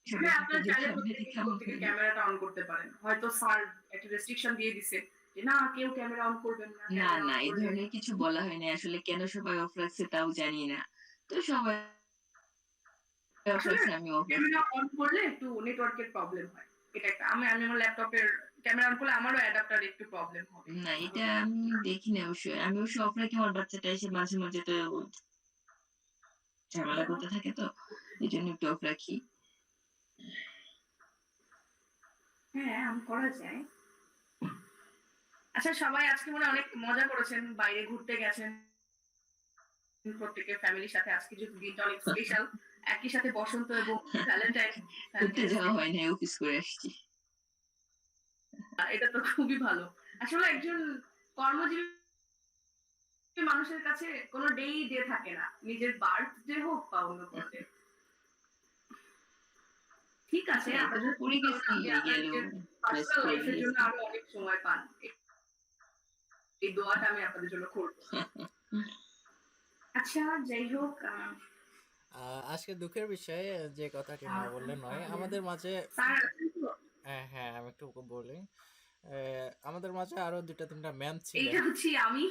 হ্যাঁ, সবাইকে আপনার টিভির চাইলে সামনে রেখে প্রত্যেকেই আমার প্রত্যেকের ফেলে। ক্যামেরাটা অন করতে পারেন। হয়তো স্যার একটা রেস্ট্রিকশন দিয়ে দিছে যে না কেউ ক্যামেরা অন করবেন না, না, ক্যামেরা না, অন এই করলে ধরনের কিছু বলা হয়নি। আসলে কেন সবাই অফ রাখছে তাও জানি না। তো সবাই অফ আসলে রাখছে, আমি অফ রাখছি। ক্যামেরা অন করলে একটু নেটওয়ার্কের প্রবলেম হয়। এটা একটা, আমি আমার ল্যাপটপের ক্যামেরা অন করলে আমারও অ্যাডাপ্টার একটু প্রবলেম হবে, না, এটা এটা স্বাভাবিক। আমি দেখিনি অবশ্যই। আমি অবশ্য অফ রাখি, আমার বাচ্চাটা এসে মাঝে, মাঝে তো ঝামেলা করতে থাকে, তো এজন্য একটু অফ রাখি। হ্যাঁ, করা যায়। আচ্ছা, সবাই আজকে মনে হয় অনেক মজা করেছেন, বাইরে ঘুরতে গেছেন প্রত্যেকের ফ্যামিলির সাথে। আজকে যেহেতু দিনটা অনেক স্পেশাল, একই সাথে বসন্ত এবং ভ্যালেন্টাইন ঘুরতে ভ্যালেন্টাইন্স যাওয়া ডে। হয় নাই, অফিস করে আসছি। এটা তো খুবই ভালো। আসলে একজন কর্মজীবী মানুষের কাছে কোনো ডেই ডে থাকে না, নিজের বার্থডে হোক বা অন্য কোনো ডে। ঠিক আছে, সেটাই, আমরা তবু যদি করে গেছি, আপনি এই আপনার গেল, নিজের রেস্ট পার্সোনাল করে লাইফের জন্য গিয়েছি। আরো অনেক সময় পান। এই দোয়াটা আমি আপনাদের জন্য করব। আচ্ছা, যাই হোক, আজকে দুঃখের বিষয় যে কথাটি না বললে নয়, আমাদের মাঝে স্যার আছেন তো? হ্যাঁ আমি একটু বলি। আমাদের মাঝে আরো 2-3টা ম্যাম ছিলেন। এইটা হচ্ছে আমি।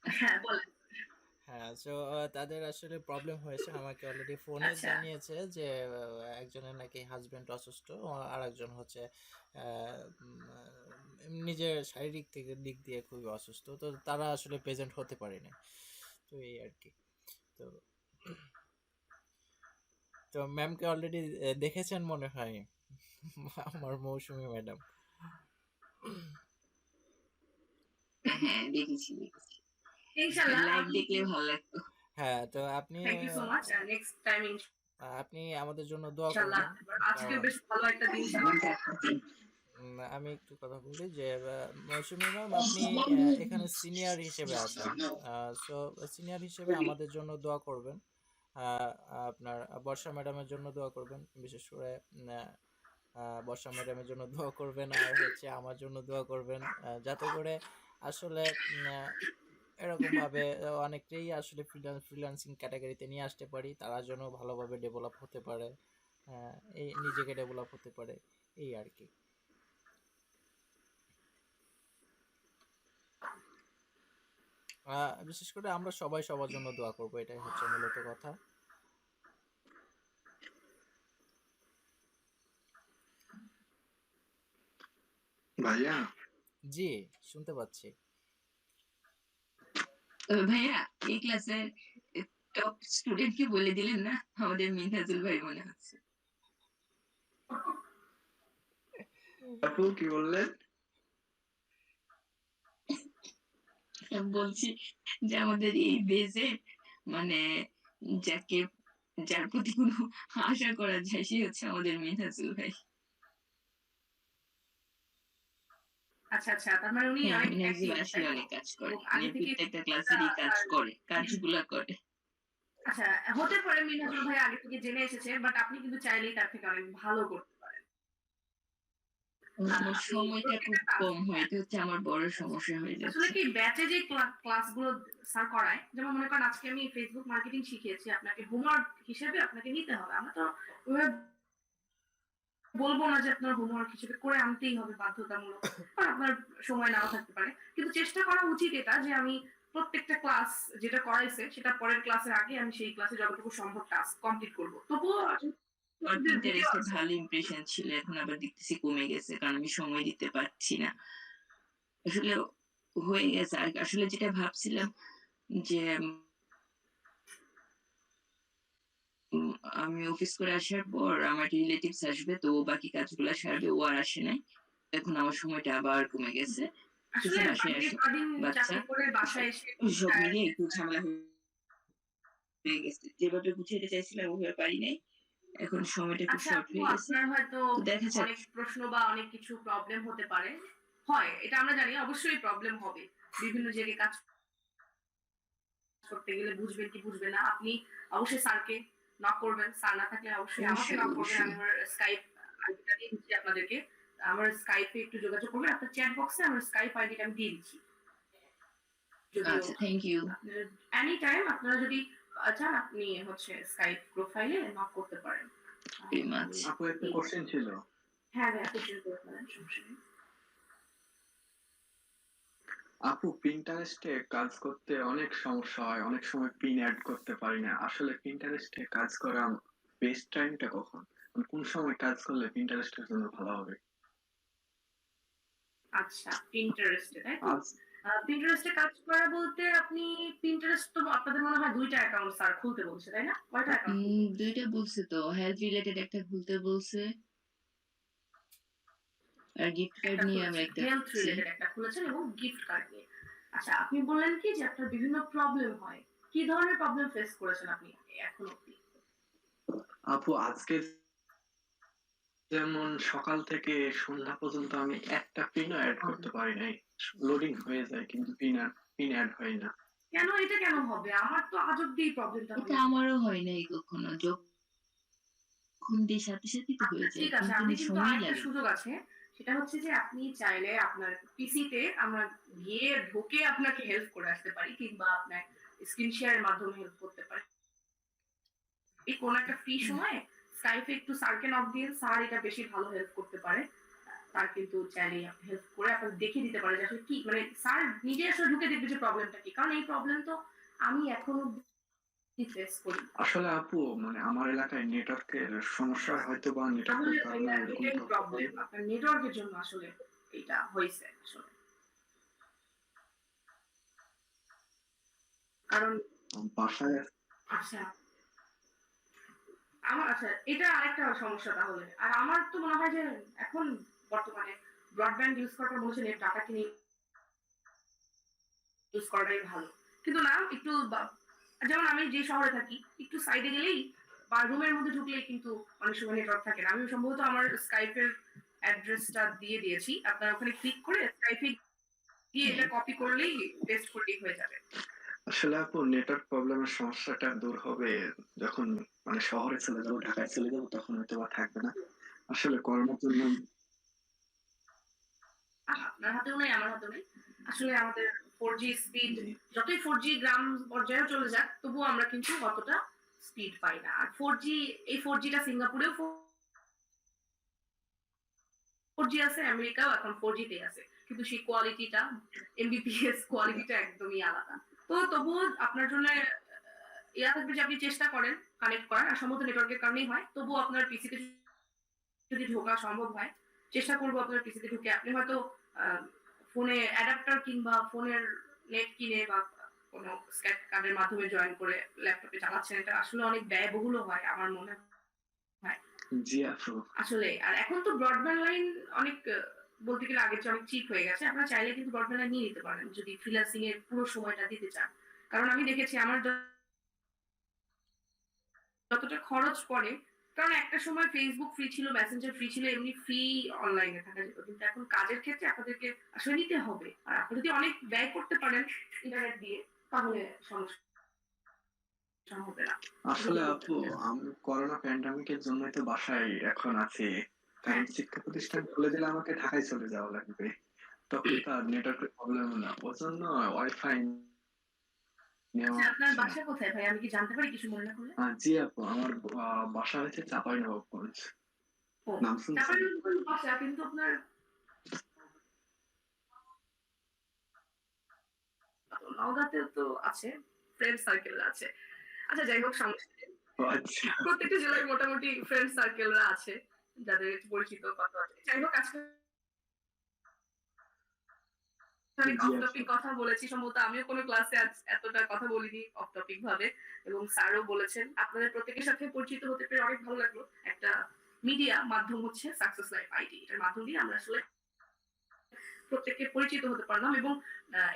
হ্যাঁ, বলেন। হ্যাঁ, সো তাদের আসলে প্রবলেম হয়েছে, আমাকে অলরেডি ফোনে আচ্ছা, জানিয়েছে যে একজনের নাকি হাজবেন্ড অসুস্থ, আর একজন হচ্ছে নিজের শারীরিক দিক দিয়ে খুবই অসুস্থ, তো তারা আসলে প্রেজেন্ট হতে পারেনি। তো এই আর কি। তো তো ম্যামকে অলরেডি দেখেছেন মনে হয়, আমার মৌসুমী ম্যাডাম। হ্যাঁ, দেখেছি। ইনশাআল্লাহ লাইভ আমি দেখলে ভালো লাগতো। হ্যাঁ, তো আপনি thank you so much. Next time আপনি আমাদের জন্য দোয়া ইনশাআল্লাহ। করবেন, আজকে কারণ বেশ ভালো একটা দিন ছিল। আমি একটু কথা বলি যে মৌসুমী ম্যাম, আপনি এখানে সিনিয়র হিসেবে আছেন, সো সিনিয়র হিসেবে আমাদের জন্য দোয়া করবেন। আহ, আপনার বর্ষা ম্যাডামের জন্য দোয়া করবেন, বিশেষ করে বর্ষা ম্যাডামের জন্য দোয়া করবেন, আর হচ্ছে আমার জন্য দোয়া করবেন, যাতে করে আসলে এরকম ভাবে অনেকটাই আসলে ফ্রিল্যান্সিং ক্যাটাগরিতে নিয়ে আসতে পারি, তারা যেন ভালোভাবে ডেভেলপ হতে পারে, এই নিজেকে ডেভেলপ হতে পারে, এই আর কি। বিশেষ করে আমরা সবাই সবার জন্য দোয়া করব, এটাই হচ্ছে মূলত কথা। ভাইয়া, জি, শুনতে পাচ্ছি। তবে ভাইয়া, এই ক্লাসের টপ স্টুডেন্ট কে বলে দিলেন না? আমাদের মিনহাজুল ভাই মনে হচ্ছে। আপু কি বললেন? বলছি যে আমাদের এই বেজে মানে যাকে যার প্রতি কোনো আশা করা যায় সে হচ্ছে আমাদের মিনহাজুল ভাই। আচ্ছা, আচ্ছা, তার মানে উনি হ্যাঁ, অনেক মিনহাজুল অ্যাক্টিভ, তাই আসলে তো? অনেক কাজ করে, এবং মানে আগে থেকে প্রত্যেকটা ক্লাসেরই কাজগুলা করে। আচ্ছা, হতে পারে মিনহাজুল ভাই আগে থেকে জেনে এসেছে, বাট আপনি কিন্তু চাইলেই তার থেকে অনেক ভালো করতে পারেন। আমার আপনি সময়টা খুব প্রত্যেকটা ক্লাস, কম হয়, এটা হচ্ছে আমার বড় সমস্যা হয়ে আসলে যাচ্ছে। কি ব্যাচে যে ক্লাসগুলো স্যার করায়, যেমন মনে করেন আজকে আমি ফেসবুক মার্কেটিং শিখিয়েছি, আপনাকে হোমওয়ার্ক হিসেবে আপনাকে নিতে হবে। আমরা তো ওইভাবে বলবো না যে আপনার হোমওয়ার্ক হিসেবে করে আনতেই হবে বাধ্যতামূলক, বা আপনার সময় নাও থাকতে পারে, কিন্তু চেষ্টা করা উচিত এটা যে আমি প্রত্যেকটা ক্লাস যেটা করাইছে সেটা পরের ক্লাসের আগে আমি সেই ক্লাসে যতটুকু সম্ভব টাস্ক কমপ্লিট করবো। তবুও আমার ভিডিও পিন্টারেস্টে আছে। ভালো ইমপ্রেশন ছিল, এখন আবার দেখতেছি কমে গেছে, কারণ আমি সময় দিতে পারছি না। আসলে হয়ে গেছে। আর আসলে যেটা ভাবছিলাম যে উম, আমি অফিস করে আসার পর আমার রিলেটিভস আসবে, তো ও বাকি কাজগুলো সারবে, ও আর আসে নাই। এখন আমার সময়টা আবার কমে গেছে। কিছু আসলে বাসায় বাইরে আসে কদিন বাচ্চা, চাকরি করে বাসায় এসে সব মিলিয়ে একটু ঝামেলা হয়ে গেছে। যেভাবে গুছিয়ে চাইছিলাম ওভাবে পারি নাই, এখন সময়টা খুব আচ্ছা শর্ট আপু, হয়ে গেছে। আপনার হয়তো তো দেখা যাক। অনেক প্রশ্ন বা অনেক কিছু প্রবলেম হতে পারে, হয় এটা আমরা জানি, অবশ্যই প্রবলেম হবে। বিভিন্ন জায়গায় কাজ করতে গেলে বুঝবেন কি বুঝবেন না, আপনি অবশ্যই স্যারকে নক করবেন, স্যার না থাকলে অবশ্যই আমাকে অবশ্যই নক করবেন। অবশ্যই আমি আমার স্কাইপ আইডিটা দিয়ে দিচ্ছি আপনাদেরকে, আমার স্কাইপে একটু যোগাযোগ করবেন, আপনার চ্যাট বক্সে আমার স্কাইপ আইডিটা আমি দিয়ে দিচ্ছি। যদিও আচ্ছা, থ্যাংক ইউ এনি টাইম আপনারা যদি চান আপনি হচ্ছে স্কাইপ প্রোফাইলে নক করতে পারেন। Very much. আমি আপু একটা কোশ্চেন ছিল। হ্যাঁ হ্যাঁ, কোশ্চেন করে ফেলেন, সমস্যা নেই। আপু, পিন্টারেস্টে কাজ করতে অনেক সমস্যা হয়, অনেক সময় পিন অ্যাড করতে পারি না। আসলে পিন্টারেস্টে কাজ করা বেস্ট টাইমটা কখন, মানে কোন সময় কাজ করলে পিন্টারেস্টের জন্য ভালো হবে? আচ্ছা, পিন্টারেস্টে তাই তো? আজ পিন্টারেস্টে কাজ করা বলতে আপনি, পিন্টারেস্ট তো আপনাদের মনে হয় ২টা অ্যাকাউন্ট স্যার খুলতে বলছে, তাই না? কয়টা অ্যাকাউন্ট খুলতে বলছে? ২টা বলছে তো, হেলথ রিলেটেড একটা খুলতে বলছে, আর গিফট কার্ড একটা নিয়ে আমরা খুলেছেন, একটা হেলথ খুলছি। রিলেটেড একটা খুলেছেন এবং গিফট কার্ড নিয়ে। আচ্ছা, আপনি বললেন কি যে আপনার বিভিন্ন প্রবলেম হয়। কি ধরনের প্রবলেম ফেস করেছেন আপনি এখন অব্দি? আপু, আজকে যেমন সকাল থেকে সন্ধ্যা পর্যন্ত আমি একটা পিনও অ্যাড করতে পারি নাই। লোডিং হয়ে যায় কিন্তু পিন অ্যাড হয় না। কেন, এটা কেন হবে? আমার তো আজ অব্দি এই প্রবলেমটা এটা হয়নি। আমারও হয় নাই কখনো, যখন দিই সাথে সাথেই তো আচ্ছা হয়ে যায়, ঠিক আছে, কিন্তু আপনি কিন্তু সময় আরেকটা লাগে। সুযোগ আছে। সেটা হচ্ছে যে আপনি চাইলে আপনার পিসিতে আমরা গিয়ে ঢুকে আপনাকে হেল্প করে আসতে পারি, কিংবা আপনার স্ক্রিন শেয়ারের মাধ্যমে হেল্প করতে পারি। এই কোন একটা ফ্রি সময়ে স্কাইপে একটু স্যারকে নক দিয়ে, স্যার এটা বেশি ভালো হেল্প করতে পারে। তার কিন্তু চাইলে হেল্প করে আপনাকে দেখিয়ে দিতে পারে যে আসলে কি, মানে স্যার নিজে আসলে ঢুকে দেখবে যে প্রবলেমটা কি, কারণ এই প্রবলেম তো আমি এখনো ফেস করি। আসলে আপু মানে আমার এলাকায় নেটওয়ার্কের সমস্যা, হয়তো বা তাহলে নেটওয়ার্কের কারণে ভাইয়া এরকমটা এটাই হতে পারে। প্রবলেম, আপনার নেটওয়ার্কের জন্য আসলে এটা হয়েছে আসলে। কারণ বাসায় আচ্ছা, আচ্ছা, এটা আরেকটা সমস্যা তাহলে। আর আমার তো মনে হয় যে এখন বর্তমানে ব্রডব্যান্ড ইউজ করাটা মনে হচ্ছে নেট ডাটা কিনে ইউজ করাটাই ভালো। কিন্তু না, একটু যেমন আমি যে শহরে থাকি, একটু সাইডে গেলেই বা রুমের মধ্যে ঢুকলেই কিন্তু অনেক সময় নেটওয়ার্ক থাকে না। আমি সম্ভবত আমার স্কাইপের অ্যাড্রেসটা দিয়ে দিয়েছি, আপনার ওখানে ক্লিক করে স্কাইপে গিয়ে এটা কপি করলেই পেস্ট করলেই হয়ে যাবে। আসলে আপু নেটওয়ার্ক প্রবলেমের সমস্যাটা দূর হবে যখন মানে শহরে চলে যাবো, ঢাকায় চলে যাবো, তখন হয়তো বা থাকবে না। আসলে কর্মের জন্য আপনার হাতেও নেই, আমার হাতেও নেই। আসলে আমাদের 4G স্পিড, জি। যতই 4G গ্রাম পর্যায়ে চলে যাক, তবুও আমরা কিন্তু অতটা স্পিড পাই না। আর 4G, এই 4Gটা সিঙ্গাপুরেও 4G আছে, আমেরিকাও এখন 4G তে আছে। কিন্তু সেই কোয়ালিটিটা, এমবিপিএস কোয়ালিটিটা একদমই আলাদা। তো তবুও আপনার জন্য ইয়া থাকবে যে আপনি চেষ্টা করেন কানেক্ট করার, আর সম্ভবত নেটওয়ার্কের কারণেই হয়। তবুও আপনার পিসিতে যদি ঢোকা সম্ভব হয়, চেষ্টা করবো আপনার পিসিতে ঢুকে আপনি হয়তো ফোনে অ্যাডাপ্টার কিংবা ফোনের নেট কিনে বা কোনো স্ক্যাট কার্ডের মাধ্যমে জয়েন করে ল্যাপটপে চালাচ্ছেন। এটা আসলে অনেক ব্যয়বহুল হয় আমার মনে হয়। জি আপু। আসলে আর এখন তো ব্রডব্যান্ড লাইন অনেক বলতে গেলে আগের চেয়ে অনেক চিপ হয়ে গেছে। আপনারা চাইলে কিন্তু ব্রডব্যান্ড লাইন নিয়ে নিতে পারেন যদি ফ্রিল্যান্সিং এর পুরো সময়টা দিতে চান। কারণ আমি দেখেছি আমার যতটা খরচ পড়ে, কারণ একটা সময় ফেসবুক ফ্রি ছিল, মেসেঞ্জার ফ্রি ছিল, এমনি ফ্রি অনলাইনে থাকা যেত। কিন্তু এখন কাজের ক্ষেত্রে আপনাদেরকে আসলে নিতে হবে। আর আপনি যদি অনেক ব্যয় করতে পারেন ইন্টারনেট দিয়ে, তাহলে সমস্যা হবে না। আসলে যদি করতে আপু চান। আমি করোনা প্যান্ডামিকের জন্যই তো বাসায় এখন আছি, কারণ হ্যাঁ, শিক্ষা প্রতিষ্ঠান খুলে দিলে আমাকে ঢাকায় চলে যাওয়া লাগবে। তখন তো আর নেটওয়ার্কের প্রবলেম না, ওর জন্য ওয়াইফাই নেওয়া আচ্ছা, আপনার হচ্ছে না। বাসা কোথায় ভাই? আমি কি জানতে পারি কিছু মনে না করলে? জি আপু, আমার বাসা হচ্ছে চাঁপাইনবাবগঞ্জ। ও, নাম শুনছেন? চাঁপাইনবাবগঞ্জ বাসা, কিন্তু আপনার নওগাঁতেও তো আছে, ফ্রেন্ড সার্কেল আছে। আচ্ছা, যাই হোক, সমস্যা নেই। ও আচ্ছা। প্রত্যেকটা জেলায় মোটামুটি ফ্রেন্ড সার্কেলরা আছে, যাদের পরিচিত কথা আছে। যাই হোক, আজকে অনেক জি অফ আপু। টপিক কথা বলেছি। সম্ভবত আমিও কোনো ক্লাসে আজ এতটা কথা বলিনি অফ টপিক ভাবে, এবং স্যারও বলেছেন। আপনাদের প্রত্যেকের সাথে পরিচিত হতে পেরে অনেক ভালো লাগলো। একটা মিডিয়া মাধ্যম হচ্ছে সাকসেস লাইফ আইটি, এটার মাধ্যম দিয়ে আমরা আসলে প্রত্যেককে পরিচিত হতে পারলাম। এবং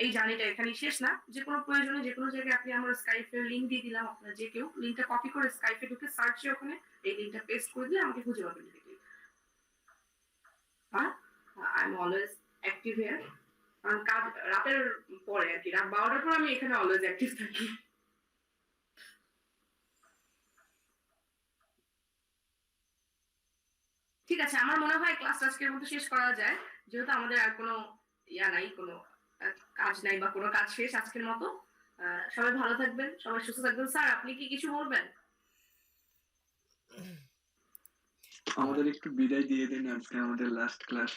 এই জার্নিটা এখানেই শেষ না। যে কোনো প্রয়োজনে যে কোনো জায়গায় আপনি আমার স্কাইপের লিঙ্ক দিয়ে দিলাম, আপনারা যে কেউ লিঙ্কটা কপি করে স্কাইপে ঢুকে সার্চে ওখানে এই লিঙ্কটা পেস্ট করে দিলে আমাকে খুঁজে পাবেন ডিরেক্টলি। হ্যাঁ, I am always active here. কারণ কাজ রাতের পরে আর কি, রাত 12টার পর আমি এখানে অলওয়েজ অ্যাক্টিভ থাকি। ঠিক আছে, আমার মনে হয় ক্লাস আজকের মতো শেষ করা যায়, যেহেতু আমাদের আর কোনো ইয়া নাই, কোনো কাজ নাই বা কোনো কাজ শেষ আজকের মতো। সবাই ভালো থাকবেন, সবাই সুস্থ থাকবেন। স্যার, আপনি কি কিছু বলবেন? আমাদের একটু বিদায় দিয়ে দিন, আজকে আমাদের লাস্ট ক্লাস।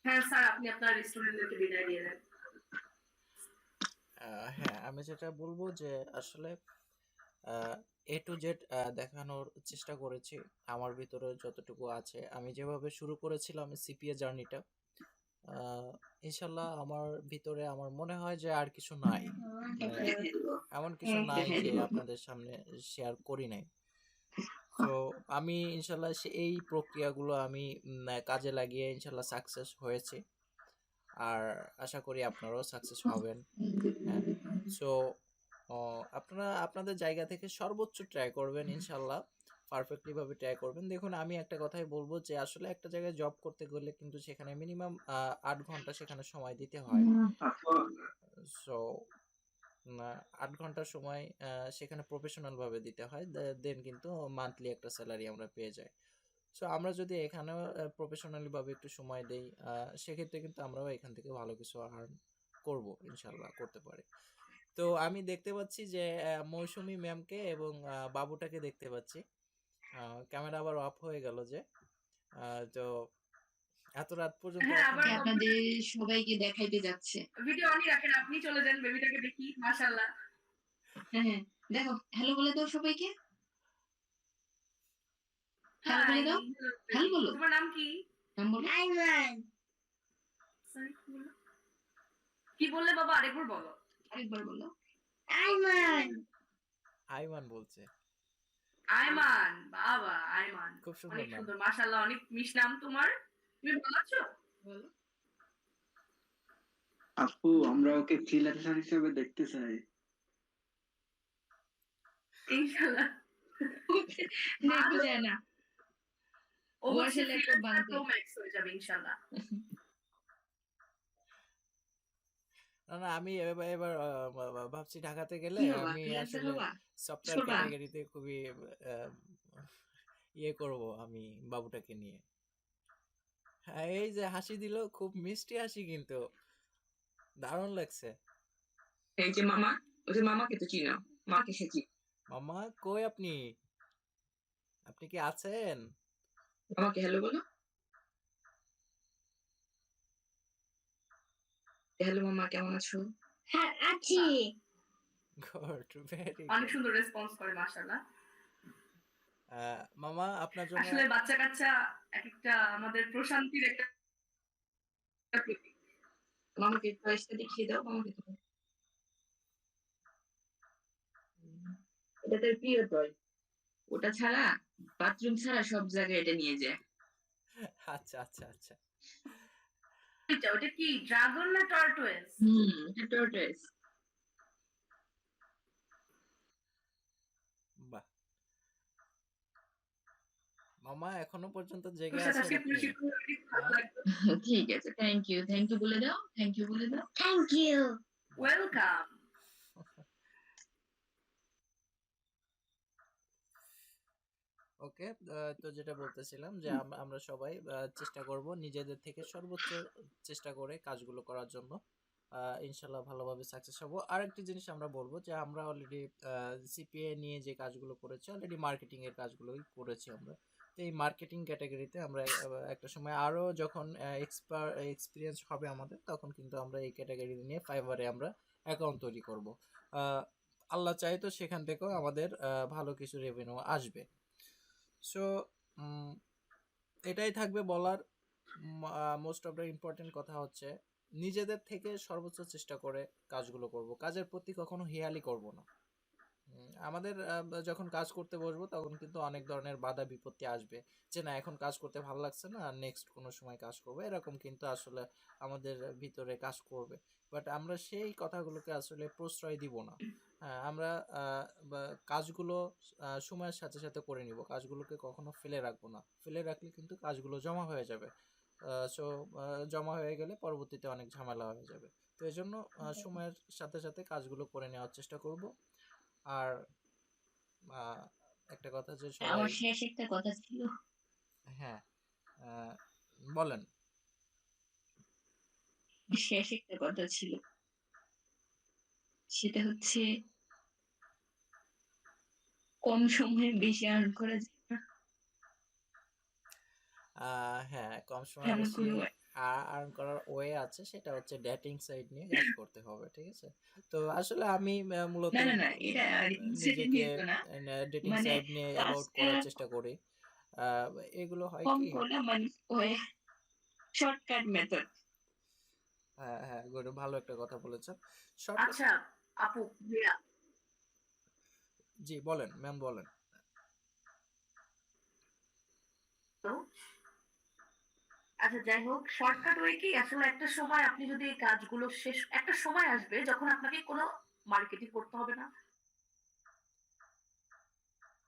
হ্যাঁ স্যার, আপনি আপনার স্টুডেন্টদেরকে বিদায় দিয়ে দেন। হ্যাঁ, আমি যেটা বলবো যে আসলে এ টু জেড দেখানোর চেষ্টা করেছি আমার ভিতরে যতটুকু আছে। আমি যেভাবে শুরু করেছিলাম সিপিএ জার্নিটা, ইনশাল্লাহ আমার ভিতরে আমার মনে হয় যে আর কিছু নাই, মানে এমন কিছু নাই যে আপনাদের সামনে শেয়ার করি নাই। তো আমি ইনশাল্লাহ এই প্রক্রিয়াগুলো আমি কাজে লাগিয়ে ইনশাল্লাহ সাকসেস হয়েছে, আর আশা করি আপনারাও সাকসেস হবেন। হ্যাঁ, সো আপনারা আপনাদের জায়গা থেকে সর্বোচ্চ ট্রাই করবেন, ইনশাল্লাহ পারফেক্টলি ভাবে ট্রাই করবেন। দেখুন, আমি একটা কথাই বলবো যে আসলে একটা জায়গায় জব করতে গেলে কিন্তু সেখানে মিনিমাম 8 ঘন্টা সেখানে সময় দিতে হয়। আপু সো 8 ঘন্টা সময় সেখানে প্রফেশনাল ভাবে দিতে হয়, দেন কিন্তু মান্থলি একটা স্যালারি আমরা পেয়ে যাই। সো আমরা যদি এখানেও প্রফেশনালি ভাবে একটু সময় দেই, সেক্ষেত্রে কিন্তু আমরাও এখান থেকে ভালো কিছু আর্ন করব, ইনশাল্লাহ করতে পারি। তো আমি দেখতে পাচ্ছি যে মৌসুমী ম্যামকে এবং বাবুটাকে দেখতে পাচ্ছি। ক্যামেরা আবার অফ হয়ে গেল যে। তো এত রাত পর্যন্ত হ্যাঁ, এখন আবার আপনাদের সবাইকে দেখাইতে যাচ্ছে। ভিডিও অনই রাখেন, আপনি চলে যান, বেবিটাকে দেখি। মাশাআল্লাহ। হ্যাঁ হ্যাঁ, দেখো, হ্যালো বলে দাও সবাইকে, হ্যালো হাই, বলে দাও, হ্যালো হ্যালো বেবি, বলো, তোমার নাম কি? নাম বলো। সরি, কি বললে বাবা? আরেকবার বলো। আরেকবার বলো। আইমান বলছে। আয়মান, বাবা আয়মান, খুব সুন্দর অনেক নাম। সুন্দর, মাশাআল্লাহ, অনেক মিশ নাম তোমার। তুমি ভালো আছো? বলো। আপু, আমরা ওকে ফ্রিল্যান্সার হিসেবে দেখতে চাই। ইনশাআল্লাহ। দেখো যায় না, ও ও হচ্ছে আসলে একটা ফ্রিল্যান্সার বান্ধব। প্রো ম্যাক্স হয়ে যাবে ইনশাআল্লাহ। না না, আমি এবার এবার ভাবছি ঢাকাতে গেলে কি হবা, আমি ফ্রিল্যান্সার আসলে হবা? সফটওয়্যার করবা? ক্যাটাগরিতে খুবই আহ, ইয়ে করব আমি বাবুটাকে নিয়ে। হ্যাঁ, এই যে হাসি দিল, খুব মিষ্টি হাসি, কিন্তু দারুণ লাগছে। এই যে মামা, ওই যে মামাকে তো চিনো, মাকে সে চিনো। মামা কই আপনি? আপনি কি আছেন? মামাকে হ্যালো বলো। হ্যালো মামা, কেমন আছো? হ্যাঁ, আছি। গুড, ভেরি অনেক গুড। সুন্দর রেসপন্স করে মাশাআল্লাহ। মামা আপনার জন্য আসলে বাচ্চা কাচ্চা এক একটা আমাদের প্রশান্তির একটা প্রতীক। মামাকে টয়েসটা দেখিয়ে দাও, মামাকে তো। এটা তার প্রিয় টয়, ওটা ছাড়া, বাথরুম ছাড়া সব জায়গায় এটা নিয়ে যায়। আচ্ছা আচ্ছা আচ্ছা, ওটা কি ড্রাগন না টর্টোয়েস? এটা টর্টয়েস। বাহ। মামা এখনো পর্যন্ত জেগে তোর সাথে আছেন আজকে আপনি? পরিচিত হয়ে অনেক ভালো হ্যাঁ? লাগলো। ঠিক আছে, থ্যাংক ইউ, থ্যাংক ইউ বলে দাও, থ্যাংক ইউ বলে দাও। Thank you. ওয়েলকাম। ওকে, তো যেটা বলতেছিলাম যে আমরা সবাই চেষ্টা করব নিজেদের থেকে সর্বোচ্চ চেষ্টা করে কাজগুলো করার জন্য। ইনশাল্লাহ ভালোভাবে সাকসেস হব। আরেকটি জিনিস আমরা বলবো যে আমরা অলরেডি সিপিএ নিয়ে যে কাজগুলো করেছি, অলরেডি মার্কেটিং এর কাজগুলোই করেছি আমরা। তো এই মার্কেটিং ক্যাটাগরিতে আমরা একটা সময় আরো যখন এক্সপিরিয়েন্স হবে আমাদের, তখন কিন্তু আমরা এই ক্যাটাগরি নিয়ে ফাইবারে আমরা অ্যাকাউন্ট তৈরি করব। আহ, আল্লাহ চাই তো সেখান থেকেও আমাদের ভালো কিছু রেভিনিউ আসবে। সো এটাই থাকবে বলার। মোস্ট অফ দ্য ইম্পর্টেন্ট কথা হচ্ছে নিজেদের থেকে সর্বোচ্চ চেষ্টা করে কাজগুলো করব, কাজের প্রতি কখনো হেয়ালি করব না। আমাদের যখন কাজ করতে বসবো তখন কিন্তু অনেক ধরনের বাধা বিপত্তি আসবে, যে না এখন কাজ করতে ভালো লাগছে না, নেক্সট কোনো সময় কাজ করবো, এরকম কিন্তু আসলে আমাদের ভিতরে কাজ করবে। বাট আমরা সেই কথাগুলোকে আসলে প্রশ্রয় দিব না। হ্যাঁ, আমরা কাজগুলো সময়ের সাথে সাথে করে নিব, কাজগুলোকে কখনো ফেলে রাখবো না, ফেলে রাখলে কিন্তু কাজগুলো জমা হয়ে যাবে। সো জমা হয়ে গেলে পরবর্তীতে অনেক ঝামেলা হয়ে যাবে। তো এই জন্য সময়ের সাথে সাথে কাজগুলো করে নেওয়ার চেষ্টা করব। আর আহ, একটা কথা যে সবাই। আমার শেষ একটা কথা ছিল। হ্যাঁ, আহ, বলেন। শেষ একটা কথা ছিল, সেটা হচ্ছে কম সময়ে বেশি আর্ন করা যায় না, হ্যাঁ, কম সময়ে এমন বেশি কোনো। আর্ন করার ওয়ে আছে, সেটা হচ্ছে ডেটিং সাইট নিয়ে কাজ করতে হবে, ঠিক আছে? তো আসলে আমি মূলত না না না, এটা নিজেকে ইনসিডেন্ট তো না, ডেটিং মানে সাইট নিয়ে অ্যাবাউট কাজটা করার চেষ্টা করি। এগুলো হয় কম কি। করে, মানে ওই শর্টকাট মেথড। হ্যাঁ হ্যাঁ, ভালো একটা কথা বলেছেন। শর্টকাট। আচ্ছা আপু, ভাইয়া, জি বলেন ম্যাম, বলেন। তো আচ্ছা যাই হোক, শর্টকাট ওয়ে কি, আসলে একটা সময় আপনি যদি এই কাজগুলো শেষ, একটা সময় আসবে যখন আপনাকে কোনো মার্কেটিং করতে হবে না,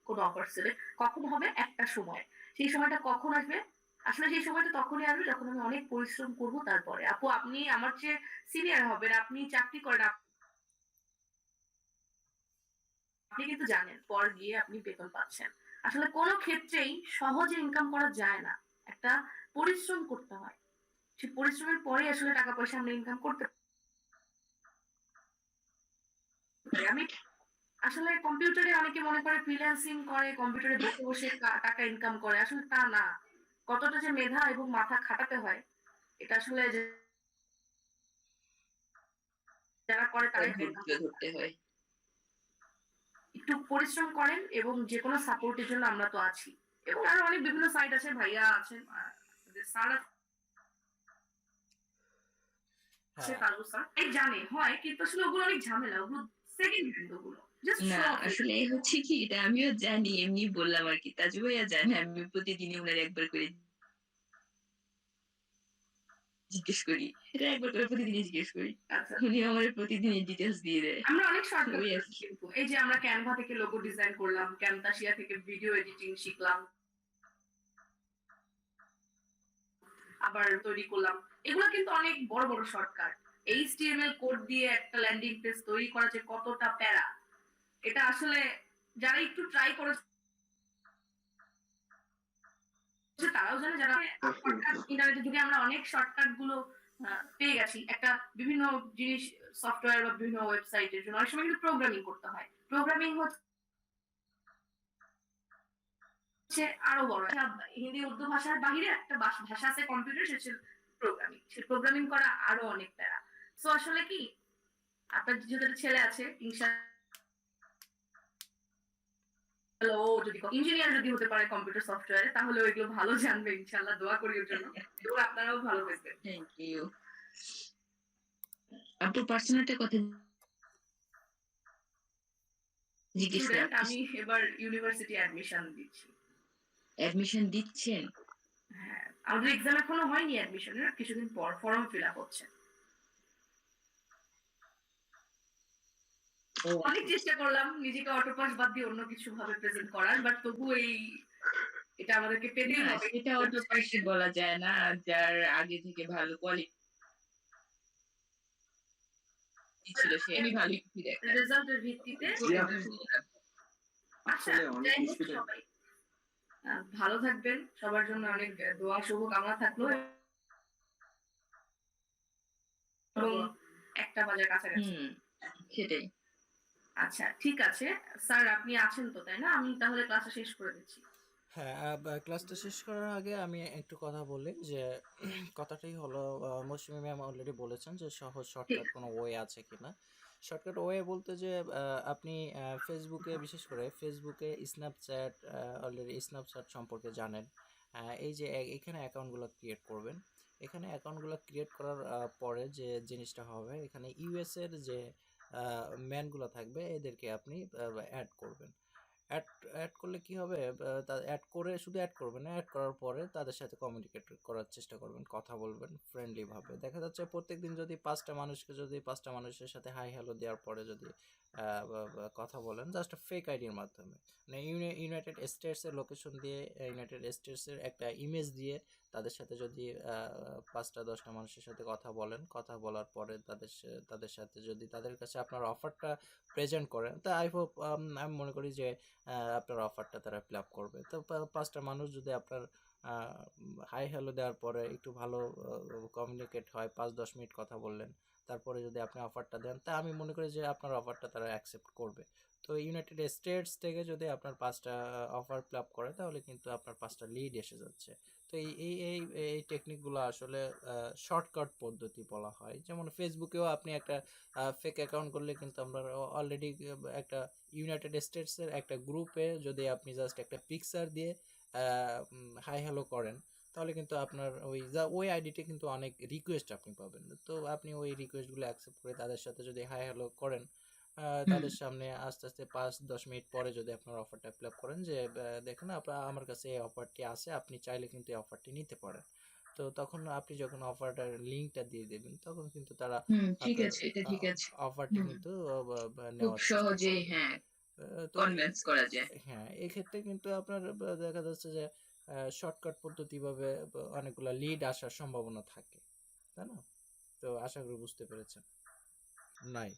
কোনো অফার সেলে। কখন হবে? একটা সময়। সেই সময়টা কখন আসবে? আসলে সেই সময়টা তখনই আসবে যখন আমি অনেক পরিশ্রম করব তারপরে। আপু, আপনি আমার চেয়ে সিনিয়র হবেন, আপনি চাকরি করেন, আপনি কিন্তু জানেন পর গিয়ে আপনি বেতন পাচ্ছেন। আসলে কোনো ক্ষেত্রেই সহজে ইনকাম করা যায় না। একটা পরিশ্রম করতে হয়। সেই পরিশ্রমের পরেই আসলে টাকা পয়সা আমরা ইনকাম করতে পারি। আমি আসলে কম্পিউটারে অনেকে মনে করে ফ্রিল্যান্সিং করে, কম্পিউটারে বসে, বসে টাকা ইনকাম করে। আসলে তা না। কতটা যে মেধা এবং মাথা খাটাতে হয়, এটা আসলে যারা করে তারাই ধৈর্য ইনকাম করতে ধরতে পারে। হয়। একটু পরিশ্রম করেন এবং যেকোনো সাপোর্টের জন্য আমরা তো আছি। এবং আরো অনেক বিভিন্ন সাইট আছে, ভাইয়া আছেন, স্যার আছে, হ্যাঁ তাজু স্যার। এই জানে হয় কিন্তু আসলে ওগুলো অনেক ঝামেলা। ওগুলো সেকেন্ড হ্যান্ড ওগুলো। জাস্ট না শো অফ এর আসলে হচ্ছে কি, এটা আমিও জানি, এমনি বললাম আর কি। তাজু ভাইয়া জানে আমি প্রতিদিনই উনার একবার করে জিজ্ঞেস করি, এটা একবার করে প্রতিদিনই জিজ্ঞেস করি। আচ্ছা। উনি আমার প্রতিদিনই ডিটেলস দিয়ে দেয়। আমরা অনেক শর্টকাট ওই আর করেছি কি। কিন্তু। এই যে আমরা ক্যানভা থেকে লোগো ডিজাইন করলাম, ক্যামতাসিয়া থেকে ভিডিও এডিটিং শিখলাম, আবার তৈরি করলাম। এগুলো কিন্তু অনেক বড়, বড় শর্টকাট। HTML কোড দিয়ে একটা ল্যান্ডিং পেজ তৈরি করা যে কতটা প্যারা, এটা আসলে যারা একটু ট্রাই করেছে তারাও জানে, যারা শর্টকাট ইন্টারনেটের যুগে আমরা অনেক শর্টকাট গুলো পেয়ে গেছি। একটা বিভিন্ন জিনিস সফটওয়্যার বা বিভিন্ন ওয়েবসাইটের জন্য অনেক সময় কিন্তু প্রোগ্রামিং করতে হয়। প্রোগ্রামিং হচ্ছে আরো বড়। হিন্দি উর্দু ভাষার বাহিরে একটা ভাষা আছে কম্পিউটার, সেটা হচ্ছে প্রোগ্রামিং। সে প্রোগ্রামিং করা আরো অনেক প্যারা। সো আসলে কি, আপনার যেহেতু একটা ছেলে আছে, ইনশাআল্লাহ ও যদি ইঞ্জিনিয়ার যদি হতে পারে কম্পিউটার সফটওয়্যারে, তাহলে এগুলো ভালো জানবে ইনশাআল্লাহ। দোয়া করি ওর জন্য এবং আপনারাও ভালো থাকবেন। Thank you. আপু পার্সোনাল একটা কথা জিজ্ঞেস করা, স্টুডেন্ট, আমি এবার ইউনিভার্সিটি অ্যাডমিশন দিচ্ছি। অ্যাডমিশন দিচ্ছেন? হ্যাঁ, আমাদের এক্সাম এখনো হয়নি অ্যাডমিশনের, কিছুদিন পর ফর্ম ফিল আপ হচ্ছে। ও অনেক চেষ্টা করলাম নিজেকে অটোপাস বাদ দিয়ে অন্য কিছু ভাবে প্রেজেন্ট করার, বাট তবু এটা আমাদেরকে পেতেই না, হবে। সেটা অত পাশে বলা যায় না। যার আগে থেকে ভালো কোয়ালিটি ছিল সে আমি ভালোই কিছু দেখায়। রেজাল্টের ভিত্তিতে জি আপু, আচ্ছা, আসলে অনেক যাই হোক স্টুডেন্ট। সবাই ভালো থাকবেন। সবার জন্য অনেক দোয়া শুভকামনা থাকলো এবং 1টা বাজার কাছাকাছি। সেটাই। আচ্ছা ঠিক আছে স্যার, আপনি আছেন তো তাই না? আমি তাহলে ক্লাসটা শেষ করে দিচ্ছি। হ্যাঁ ক্লাসটা শেষ করার আগে আমি একটু কথা বলি যে কথাটাই হলো মৌসুমী ম্যাম অলরেডি বলেছেন যে সহজ ঠিক শর্টকাট কোনো ওয়ে আছে কিনা। শর্টকাট ওয়ে বলতে যে আপনি ফেসবুকে, বিশেষ করে ফেসবুকে স্ন্যাপচ্যাট, অলরেডি স্ন্যাপচ্যাট সম্পর্কে জানেন। এই যে এখানে অ্যাকাউন্টগুলো ক্রিয়েট করবেন। এখানে অ্যাকাউন্টগুলো ক্রিয়েট করার পরে যে জিনিসটা হবে, এখানে ইউএস এর যে ম্যানগুলো থাকবে এদেরকে আপনি অ্যাড করবেন। অ্যাড অ্যাড করলে কি হবে, অ্যাড করে শুধু অ্যাড করবেন না, অ্যাড করার পরে তাদের সাথে কমিউনিকেট করার চেষ্টা করবেন, কথা বলবেন ফ্রেন্ডলি ভাবে। দেখা যাচ্ছে প্রত্যেকদিন যদি 5টা মানুষের সাথে হাই হ্যালো দেওয়ার পরে যদি কথা বলেন জাস্ট ফেক আইডির মাধ্যমে, মানে ইউনাইটেড স্টেটসের লোকেশন দিয়ে, ইউনাইটেড স্টেটসের একটা ইমেজ দিয়ে তাদের সাথে যদি 5টা 10টা মানুষের সাথে কথা বলেন, কথা বলার পরে তাদের সাথে যদি তাদের কাছে আপনার অফারটা প্রেজেন্ট করেন, তা আই হোপ, আমি মনে করি যে আপনার অফারটা তারা ফিল আপ করবে। তো 5টা মানুষ যদি আপনার হাই হ্যালো দেওয়ার পরে একটু ভালো কমিউনিকেট হয়, 5-10 মিনিট কথা বললেন, তারপরে যদি আপনি অফারটা দেন, তা আমি মনে করি যে আপনার অফারটা তারা অ্যাকসেপ্ট করবে। তো ইউনাইটেড স্টেটস থেকে যদি আপনার 5টা অফার ফিল আপ করে, তাহলে কিন্তু আপনার 5টা লিড এসে যাচ্ছে। তো এই টেকনিকগুলো আসলে শর্টকাট পদ্ধতি বলা হয়। যেমন ফেসবুকেও আপনি একটা ফেক অ্যাকাউন্ট করলে কিন্তু আমরা অলরেডি একটা ইউনাইটেড স্টেটসের একটা গ্রুপে যদি আপনি জাস্ট একটা পিকচার দিয়ে হাই হ্যালো করেন, তাহলে কিন্তু আপনার ওই আইডিতে কিন্তু অনেক রিকোয়েস্ট আপনি পাবেন। তো আপনি ওই রিকোয়েস্টগুলো অ্যাকসেপ্ট করে তাদের সাথে যদি হাই হ্যালো করেন, তাদের সামনে আস্তে আস্তে 5-10 মিনিট পরে যদি আপনার অফারটা অ্যাপ্লাই করেন যে দেখেন আপনার আমার কাছে এই অফারটি আছে, আপনি চাইলে কিন্তু এই অফারটি নিতে পারেন। তো তখন আপনি যখন অফারটার লিঙ্কটা দিয়ে দেবেন, তখন কিন্তু তারা ঠিক আপনার আছে, এটা ঠিক আছে। অফারটি কিন্তু খুব নেওয়ার চেষ্টা সহজেই করবে। হ্যাঁ তো কনভিন্স করা যায়। হ্যাঁ, এক্ষেত্রে কিন্তু আপনার দেখা যাচ্ছে যে শর্টকাট পদ্ধতিভাবে অনেকগুলা লিড আসার সম্ভাবনা থাকে, তাই না? তো আশা করি বুঝতে পেরেছেন। নাই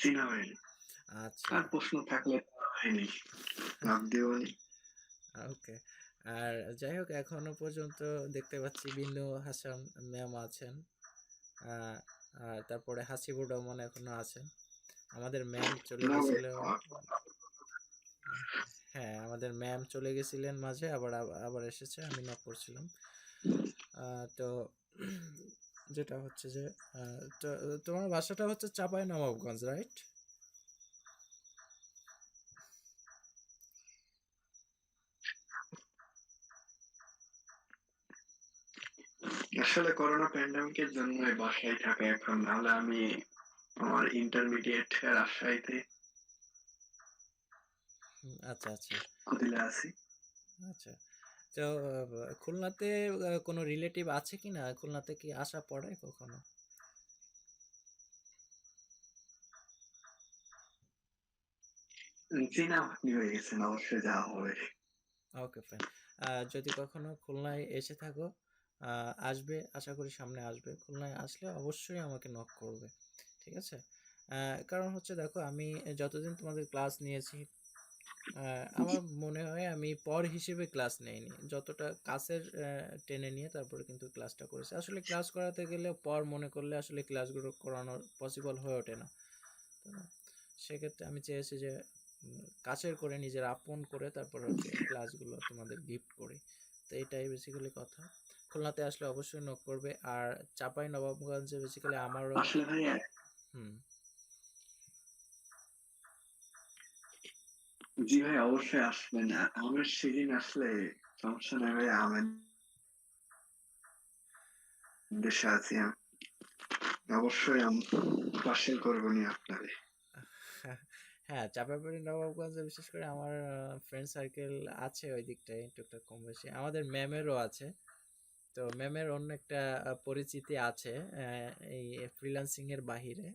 চিনা হয়নি। আচ্ছা, আর প্রশ্ন থাকলে তো হয়নি, ভাব দিওনি। ওকে। আর যাই হোক, এখনো পর্যন্ত দেখতে পাচ্ছি বিন্দু হাসান ম্যাম আছেন, আহ, আর তারপরে হাসিবুর রহমান এখনো আছেন। আমাদের ম্যাম চলে না ভাই, গেছিল। হ্যাঁ, আমাদের ম্যাম চলে গেছিলেন মাঝে, আবার আবার এসেছে, আমি নক করছিলাম। তো যেটা হচ্ছে যে তোমার বাসাটা হচ্ছে চাঁপাই নবাবগঞ্জ, রাইট? আসলে করোনা প্যান্ডামিকের জন্য বাসায় থাকা এখন, নাহলে আমি আমার ইন্টারমিডিয়েট রাজশাহীতে আচ্ছা আচ্ছা কুমিল্লা আছি। আচ্ছা। তো খুলনাতে কোনো রিলেটিভ আছে কি না? খুলনাতে কি আসা পড়ে কখনো? চীনা আপনি হয়ে গেছেন, অবশ্যই যাওয়া হবে। ওকে, ফাইন। যদি কখনো খুলনায় এসে থাকো, আসবে, আশা করি সামনে আসবে। খুলনায় আসলে অবশ্যই আমাকে নক করবে, ঠিক আছে? কারণ হচ্ছে দেখো, আমি যতদিন তোমাদের ক্লাস নিয়েছি, আমার মনে হয় আমি পর হিসেবে ক্লাস নেইনি, যতটা কাছের টেনে নিয়ে তারপরে কিন্তু ক্লাসটা করেছি। আসলে ক্লাস করাতে গেলে পর মনে করলে আসলে ক্লাসগুলো করানো পসিবল হয়ে ওঠে না, তাই না? সেক্ষেত্রে আমি চেয়েছি যে কাছের করে, নিজের আপন করে তারপর হচ্ছে ক্লাসগুলো তোমাদের গিফট করি। তো এটাই বেসিক্যালি কথা। খুলনাতে আসলে অবশ্যই নক করবে। আর চাঁপাই নবাবগঞ্জে বেসিক্যালি আমারও। আসলে ভাই, হুম। জি ভাই, অবশ্যই আসবেন। আমের সিজন আসলে সমস্যা নেই ভাই, আমের দেশে আছি আমি, অবশ্যই আমি পার্সেল করবো নি আপনারে। হ্যাঁ, চাঁপাইনবাড়ি নবাবগঞ্জে বিশেষ করে আমার ফ্রেন্ড সার্কেল আছে ওই দিকটায় টুকটাক কম বেশি। আমাদের ম্যামেরও আছে। তো ম্যামের অন্য একটা পরিচিতি আছে এই ফ্রিল্যান্সিং এর বাহিরে।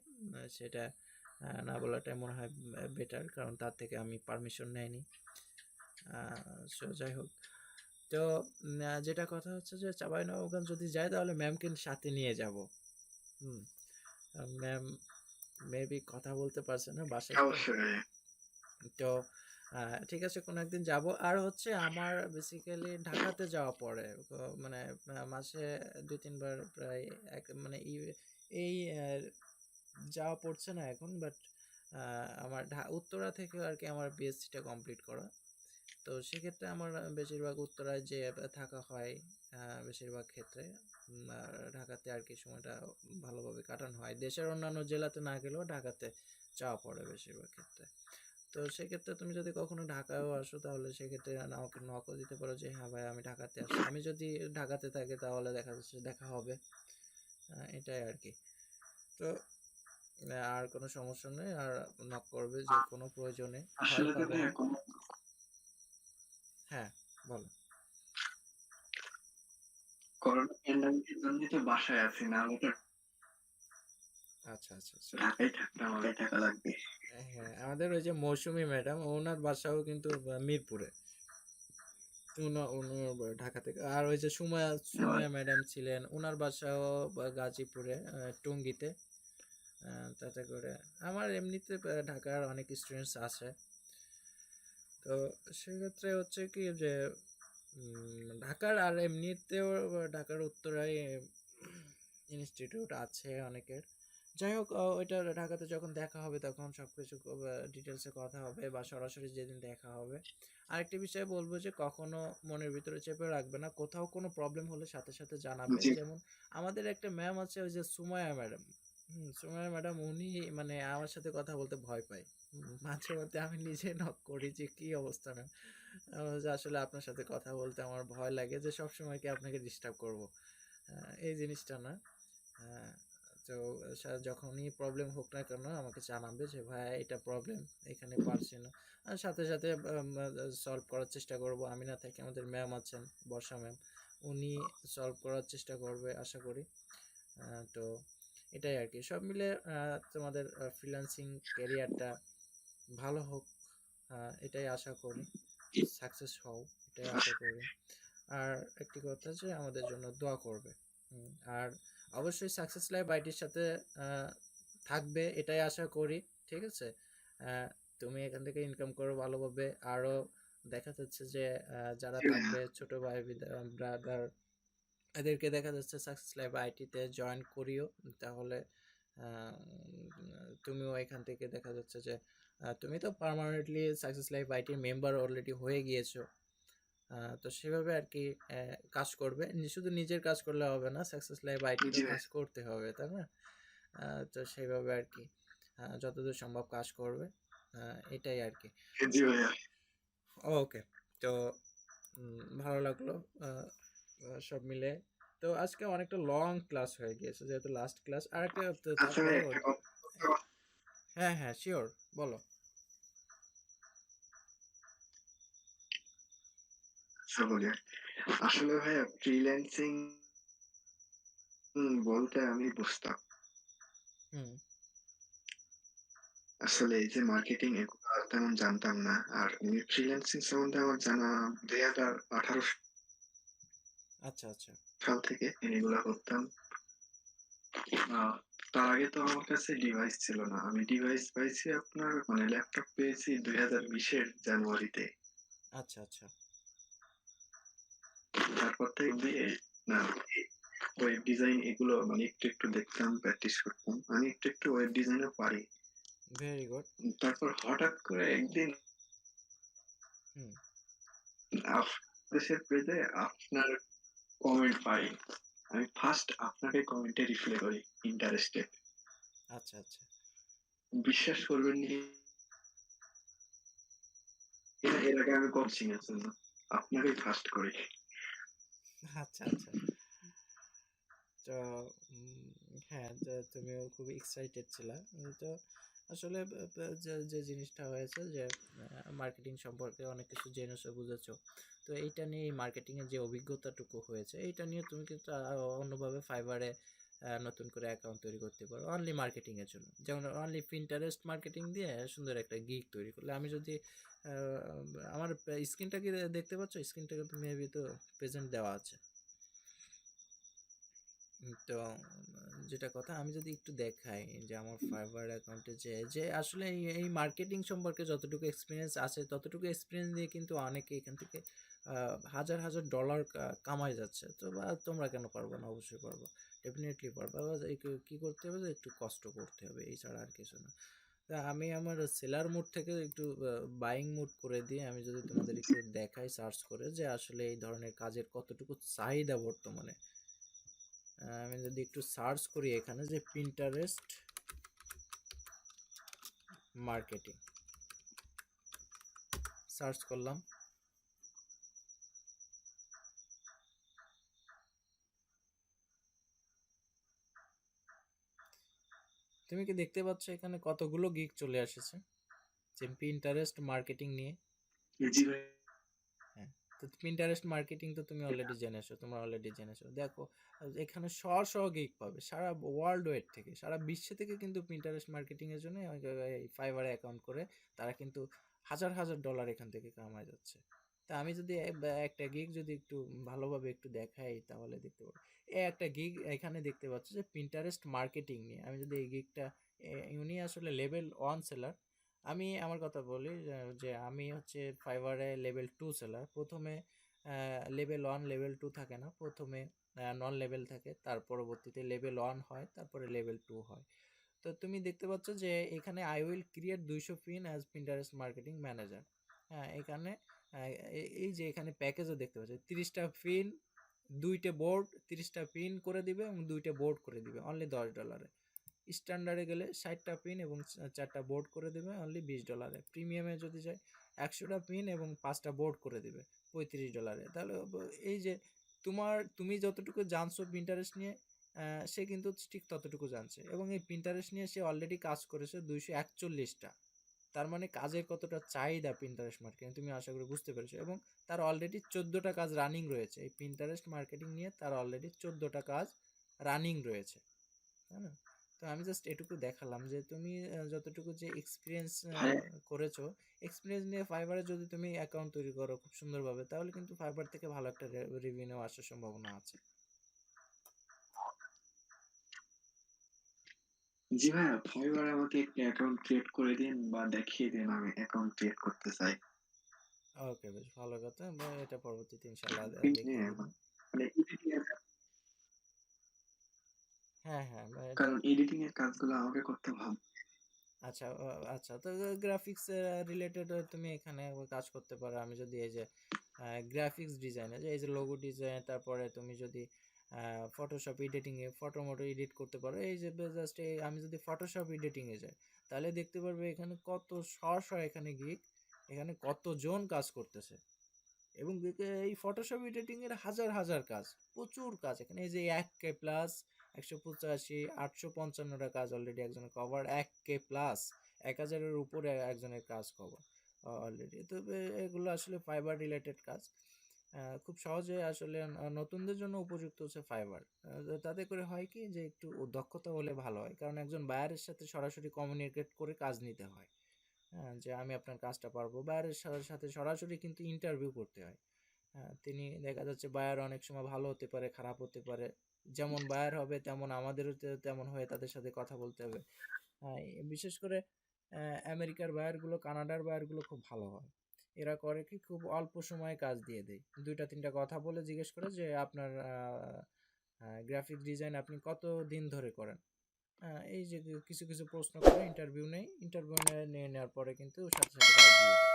সেটা না বলাটাই মনে হয় বেটার, কারণ তার থেকে আমি পারমিশন নেইনি। সো যাই হোক, তো যেটা কথা হচ্ছে যে চাঁপাইনবাবগঞ্জ যদি যাই তাহলে ম্যামকে সাথে নিয়ে যাব। হুম। ম্যাম মেবি কথা বলতে পারছে না, বাসায় তো। অবশ্যই ভাই। তো ঠিক আছে, কোনো একদিন যাব। আর হচ্ছে আমার বেসিক্যালি ঢাকাতে যাওয়া পড়ে, মানে মাসে 2-3 বার প্রায়, মানে এই যাওয়া পড়ছে না এখন, বাট আমার উত্তরা থেকে আর কি আমার বিএসসিটা কমপ্লিট করা। তো সেক্ষেত্রে আমার বেশিরভাগ উত্তরায় যে থাকা হয়, বেশিরভাগ ক্ষেত্রে আর ঢাকাতে আর কি সময়টা ভালোভাবে কাটানো হয়। দেশের অন্যান্য জেলাতে না গেলেও ঢাকাতে যাওয়া পড়ে বেশিরভাগ ক্ষেত্রে। তো সেক্ষেত্রে তুমি যদি কখনো ঢাকায়ও আসো তাহলে সেক্ষেত্রে আমাকে নকও দিতে পারো যে হ্যাঁ ভাই আমি ঢাকাতে আসছি। আমি যদি ঢাকাতে থাকি তাহলে দেখা যাচ্ছে দেখা হবে, এটাই আর কি। তো আর কোনো সমস্যা নেই, আর নক করবে যে কোনো প্রয়োজনে, ভয় আসলে তো পাবে ভাই না। এখন হ্যাঁ, বলো। করোনা প্যান্ডামিকের জন্য তো বাসায় আছি, না আমি তো আচ্ছা আচ্ছা আচ্ছা। ঢাকায় থাকতাম, ঢাকায় থাকা লাগবে। হ্যাঁ, আমাদের ওই যে মৌসুমী ম্যাডাম, ওনার বাসাও কিন্তু মিরপুরে। ঢাকা থেকে। আর ওই যে সুমায়া সুমায়া ম্যাডাম ছিলেন, ওনার বাসাও গাজীপুরে, টঙ্গীতে। তাতে করে আমার এমনিতে ঢাকার অনেক স্টুডেন্টস আছে। তো সেক্ষেত্রে হচ্ছে কি যে ঢাকার আর এমনিতেও ঢাকার উত্তরায় ইনস্টিটিউট আছে অনেকের। যাই হোক, ওইটা ঢাকাতে যখন দেখা হবে তখন সবকিছু ডিটেলসে কথা হবে, বা সরাসরি যেদিন দেখা হবে। আরেকটি বিষয় বলবো যে কখনো মনের ভিতরে চেপে রাখবে না, কোথাও কোনো প্রবলেম হলে সাথে সাথে জানাবে। জি। যেমন আমাদের একটা ম্যাম আছে, ওই যে সুমায়া ম্যাডাম। সুমায়া ম্যাডাম উনি মানে আমার সাথে কথা বলতে ভয় পায়। মাঝে মধ্যে আমি নিজে নক করি যে কি অবস্থা ম্যাম, যে আসলে আপনার সাথে কথা বলতে আমার ভয় লাগে, যে সবসময় কি আপনাকে ডিস্টার্ব করব, এই জিনিসটা না। আহ, তো যখনই প্রবলেম হোক না কেন আমাকে জানাবে যে ভাই এটা প্রবলেম, এখানে পারছি না। আর সাথে সাথে সলভ করার চেষ্টা করব। আমি না থাকি আমাদের ম্যাম আছেন, বর্ষা ম্যাম, উনি সলভ করার চেষ্টা করবে আশা করি। তো এটাই আর কি, সব মিলে তোমাদের ফ্রিল্যান্সিং ক্যারিয়ারটা ভালো হোক, এটাই আশা করি। সাকসেস হও, এটাই আশা করি। আর একটি কথা যে আমাদের জন্য দোয়া করবে। আর অবশ্যই সাকসেস লাইফ আইটির সাথে থাকবে, এটাই আশা করি। ঠিক আছে? তুমি এখান থেকে ইনকাম করো ভালোভাবে। আরও দেখা যাচ্ছে যে যারা থাকবে ছোট ভাই ব্রাদার, এদেরকে দেখা যাচ্ছে সাকসেস লাইভ আইটিতে জয়েন করিও। তাহলে তুমিও এখান থেকে দেখা যাচ্ছে যে তুমি তো পার্মানেন্টলি সাকসেস লাইভ আইটির মেম্বার অলরেডি হয়ে গিয়েছো। তো সেভাবে আর কি কাজ করবে। শুধু নিজের কাজ করলে হবে না, সাকসেস লাইভ আইটিরও কাজ করতে হবে, তাই না? তো সেইভাবে আর কি যতদূর সম্ভব কাজ করবে, এটাই আর কি। জি ভাইয়া। ওকে, তো ভালো লাগলো সব মিলে। তো আজকে অনেকটা লং ক্লাস হয়ে গিয়েছে যেহেতু লাস্ট ক্লাস। আর একটা আচ্ছা ভাই, তারপরেও একটা কথা হ্যাঁ হ্যাঁ শিওর, বলো। বলি। আসলে ভাইয়া ফ্রিল্যান্সিং বলতে আমি বুঝতাম, হুম। আসলে এই যে মার্কেটিং এগুলো তেমন জানতাম না। আর ফ্রিল্যান্সিং সম্বন্ধে আমার জানা 2018 আচ্ছা আচ্ছা। সাল থেকে এগুলা করতাম। তার আগে তো আমার কাছে ডিভাইস ছিল না। আমি ডিভাইস পাইছি আপনার, মানে ল্যাপটপ পেয়েছি 2020-এর জানুয়ারিতে। আচ্ছা আচ্ছা। তারপর থেকে দিয়ে না ওয়েব ডিজাইন এগুলো মানে একটু একটু দেখতাম, প্র্যাকটিস করতাম। আমি একটু একটু ওয়েব ডিজাইনও পারি। Very good. তারপর হঠাৎ করে একদিন হুম। দেশের পেজে আপনার কমেন্ট পাই। আমি ফার্স্ট আপনাকে কমেন্টে রিপ্লাই করি, ইন্টারেস্টেড। আচ্ছা আচ্ছা। বিশ্বাস করবেন নি, এর আগে আমি কোচিং এর জন্য আপনাকেই ফার্স্ট করি। আচ্ছা আচ্ছা। তো হ্যাঁ, তো তুমিও খুব এক্সাইটেড ছিলা। তো আসলে যে যে জিনিসটা হয়েছে যে মার্কেটিং সম্পর্কে অনেক কিছু জেনেছো, বুঝেছো। তো এইটা নিয়ে মার্কেটিংয়ের যে অভিজ্ঞতাটুকু হয়েছে এইটা নিয়ে তুমি কিন্তু অন্যভাবে ফাইবারে নতুন করে অ্যাকাউন্ট তৈরি করতে পারো অনলি মার্কেটিংয়ের জন্য। যেমন অনলি পিন্টারেস্ট মার্কেটিং দিয়ে সুন্দর একটা গিগ তৈরি করলে। আমি যদি আমার স্ক্রিনটা কি দেখতে পাচ্ছ? স্ক্রিনটা কিন্তু মেবি তো প্রেজেন্ট দেওয়া আছে। তো যেটা কথা, আমি যদি একটু দেখাই যে আমার ফাইবার অ্যাকাউন্টে যে যে আসলে এই মার্কেটিং সম্পর্কে যতটুকু এক্সপিরিয়েন্স আছে ততটুকু এক্সপিরিয়েন্স দিয়ে কিন্তু অনেকে এখান থেকে হাজার হাজার ডলার কামাই যাচ্ছে। তো বা তোমরা কেন পারবে না? অবশ্যই পারবো, ডেফিনেটলি পারবে। কি করতে হবে, যে একটু কষ্ট করতে হবে, এছাড়া আর কিছু না। তা আমি আমার সেলার মুড থেকে একটু বাইং মুড করে দিয়ে আমি যদি তোমাদের একটু দেখাই সার্চ করে যে আসলে এই ধরনের কাজের কতটুকু চাহিদা বর্তমানে। আমি যদি একটু সার্চ করি এখানে যে পিন্টারেস্ট মার্কেটিং সার্চ করলাম, তুমি কি দেখতে পাচ্ছ এখানে কতগুলো গিগ চলে এসেছে যে পিন্টারেস্ট মার্কেটিং নিয়ে? জি ভাই। হ্যাঁ, তো পিন্টারেস্ট মার্কেটিং তো তুমি অলরেডি জেনেছো, তোমরা অলরেডি জেনেছো। দেখো এখানে শ শ গিগ পাবে সারা ওয়ার্ল্ড ওয়েড থেকে, সারা বিশ্ব থেকে কিন্তু পিন্টারেস্ট মার্কেটিং এর জন্য ফাইবারে অ্যাকাউন্ট করে তারা কিন্তু হাজার হাজার ডলার এখান থেকে কামাই যাচ্ছে। তা আমি যদি একটা গিগ যদি একটু ভালোভাবে একটু দেখাই তাহলে দেখতে পাবো। একটা গিগ এখানে দেখতে পাচ্ছ যে পিন্টারেস্ট মার্কেটিং নিয়ে। আমি যদি এই গিগটা, উনি আসলে লেভেল 1 সেলার। আমি আমার কথা বলি যে আমি হচ্ছে ফাইবারে লেভেল 2 সেলার। প্রথমে লেভেল 1 লেভেল 2 থাকে না, প্রথমে নন লেভেল থাকে, তার পরবর্তীতে লেভেল 1 হয়, তারপরে লেভেল 2 হয়। তো তুমি দেখতে পাচ্ছ যে এখানে I will create 200 pin as Pinterest marketing manager. হ্যাঁ, এখানে এই যে এখানে প্যাকেজও দেখতে পাচ্ছ 30টা পিন, 2টে বোর্ড, 30টা পিন করে দিবে এবং 2টে বোর্ড করে দিবে অনলি $10। স্ট্যান্ডার্ডে গেলে 60টা পিন এবং 4টা বোর্ড করে দেবে অনলি $20। প্রিমিয়ামে যদি যায় 100টা পিন এবং 5টা বোর্ড করে দেবে $35। তাহলে এই যে তুমি যতটুকু জানছো পিন্টারেস্ট নিয়ে, সে কিন্তু ঠিক ততটুকু জানছে এবং এই পিন্টারেস্ট নিয়ে সে অলরেডি কাজ করেছে 241টা। তার মানে কাজের কতটা চাহিদা পিন্টারেস্ট মার্কেটিং তুমি আশা করি বুঝতে পেরেছো। এবং তার অলরেডি 14টা কাজ রানিং রয়েছে এই পিন্টারেস্ট মার্কেটিং নিয়ে, তার অলরেডি 14টা কাজ রানিং রয়েছে, তাই না? তো আমি জাস্ট এটুকু দেখালাম যে তুমি যতটুকু যে এক্সপিরিয়েন্স ভাই করেছো, এক্সপিরিয়েন্স নিয়ে ফাইবারে যদি তুমি অ্যাকাউন্ট তৈরি করো খুব সুন্দরভাবে, তাহলে কিন্তু ফাইবার থেকে ভালো একটা রেভিনিউ আসার সম্ভাবনা আছে। জি ভাইয়া, ফাইবার আমাকে একটা অ্যাকাউন্ট ক্রিয়েট করে দিন বা দেখিয়ে দিন, আমি অ্যাকাউন্ট ক্রিয়েট করতে চাই। ওকে, বেশ ভালো কথা। এটা পরবর্তীতে ইনশাল্লাহ দেখিয়ে হ্যাঁ, দিব। মানে এডিটিং এর হ্যাঁ, হ্যাঁ, এটা কারণ এডিটিং এর কাজগুলো আমাকে করতে ভালো। আচ্ছা, আচ্ছা, তো গ্রাফিক্স রিলেটেড তুমি এখানে কাজ করতে পারো। আমি যদি এই যে গ্রাফিক্স ডিজাইন, এই যে লোগো ডিজাইন, তারপরে তুমি যদি ফটোশপ এডিটিং এ ফটো মটো এডিট করতে পারো, এই যে জাস্ট আমি যদি ফটোশপ এডিটিং এ যাই, তাহলে দেখতে পারবে এখানে কত এখানে গিক, এখানে কতজন কাজ করতেছে। এবং এই ফটোশপ এডিটিং এর হাজার হাজার কাজ, প্রচুর কাজ এখানে। এই যে 1K প্লাস 185 855টা কাজ অলরেডি একজনের কভার, 1K প্লাস 1000-এর উপরে একজনের কাজ কভার অলরেডি। তো এগুলো আসলে ফাইবার রিলেটেড কাজ। খুব সহজে আসলে নতুনদের জন্য উপযুক্ত হচ্ছে ফাইবার। তাতে করে হয় কি যে একটু দক্ষতা হলে ভালো হয়, কারণ একজন বায়ারের সাথে সরাসরি কমিউনিকেট করে কাজ নিতে হয়। হ্যাঁ, যে আমি আপনার কাজটা পারবো। বায়ারের সাথে সরাসরি কিন্তু ইন্টারভিউ করতে হয়। হ্যাঁ, তিনি দেখা যাচ্ছে বায়ার অনেক সময় ভালো হতে পারে, খারাপ হতে পারে। যেমন বায়ার হবে তেমন আমাদেরও তেমন হয়ে তাদের সাথে কথা বলতে হবে। হ্যাঁ, বিশেষ করে আমেরিকার বায়ারগুলো, কানাডার বায়ারগুলো খুব ভালো হয়। এরা করে কি, খুব অল্প সময়ে কাজ দিয়ে দেয়। 2টা 3টা কথা বলে জিজ্ঞেস করে যে আপনার গ্রাফিক ডিজাইন আপনি কত দিন ধরে করেন। এই যে কিছু কিছু প্রশ্ন করে ইন্টারভিউ নেই, ইন্টারভিউ নিয়ে নেওয়ার পরে কিন্তু সাথে সাথে কাজ দিয়ে দেয়।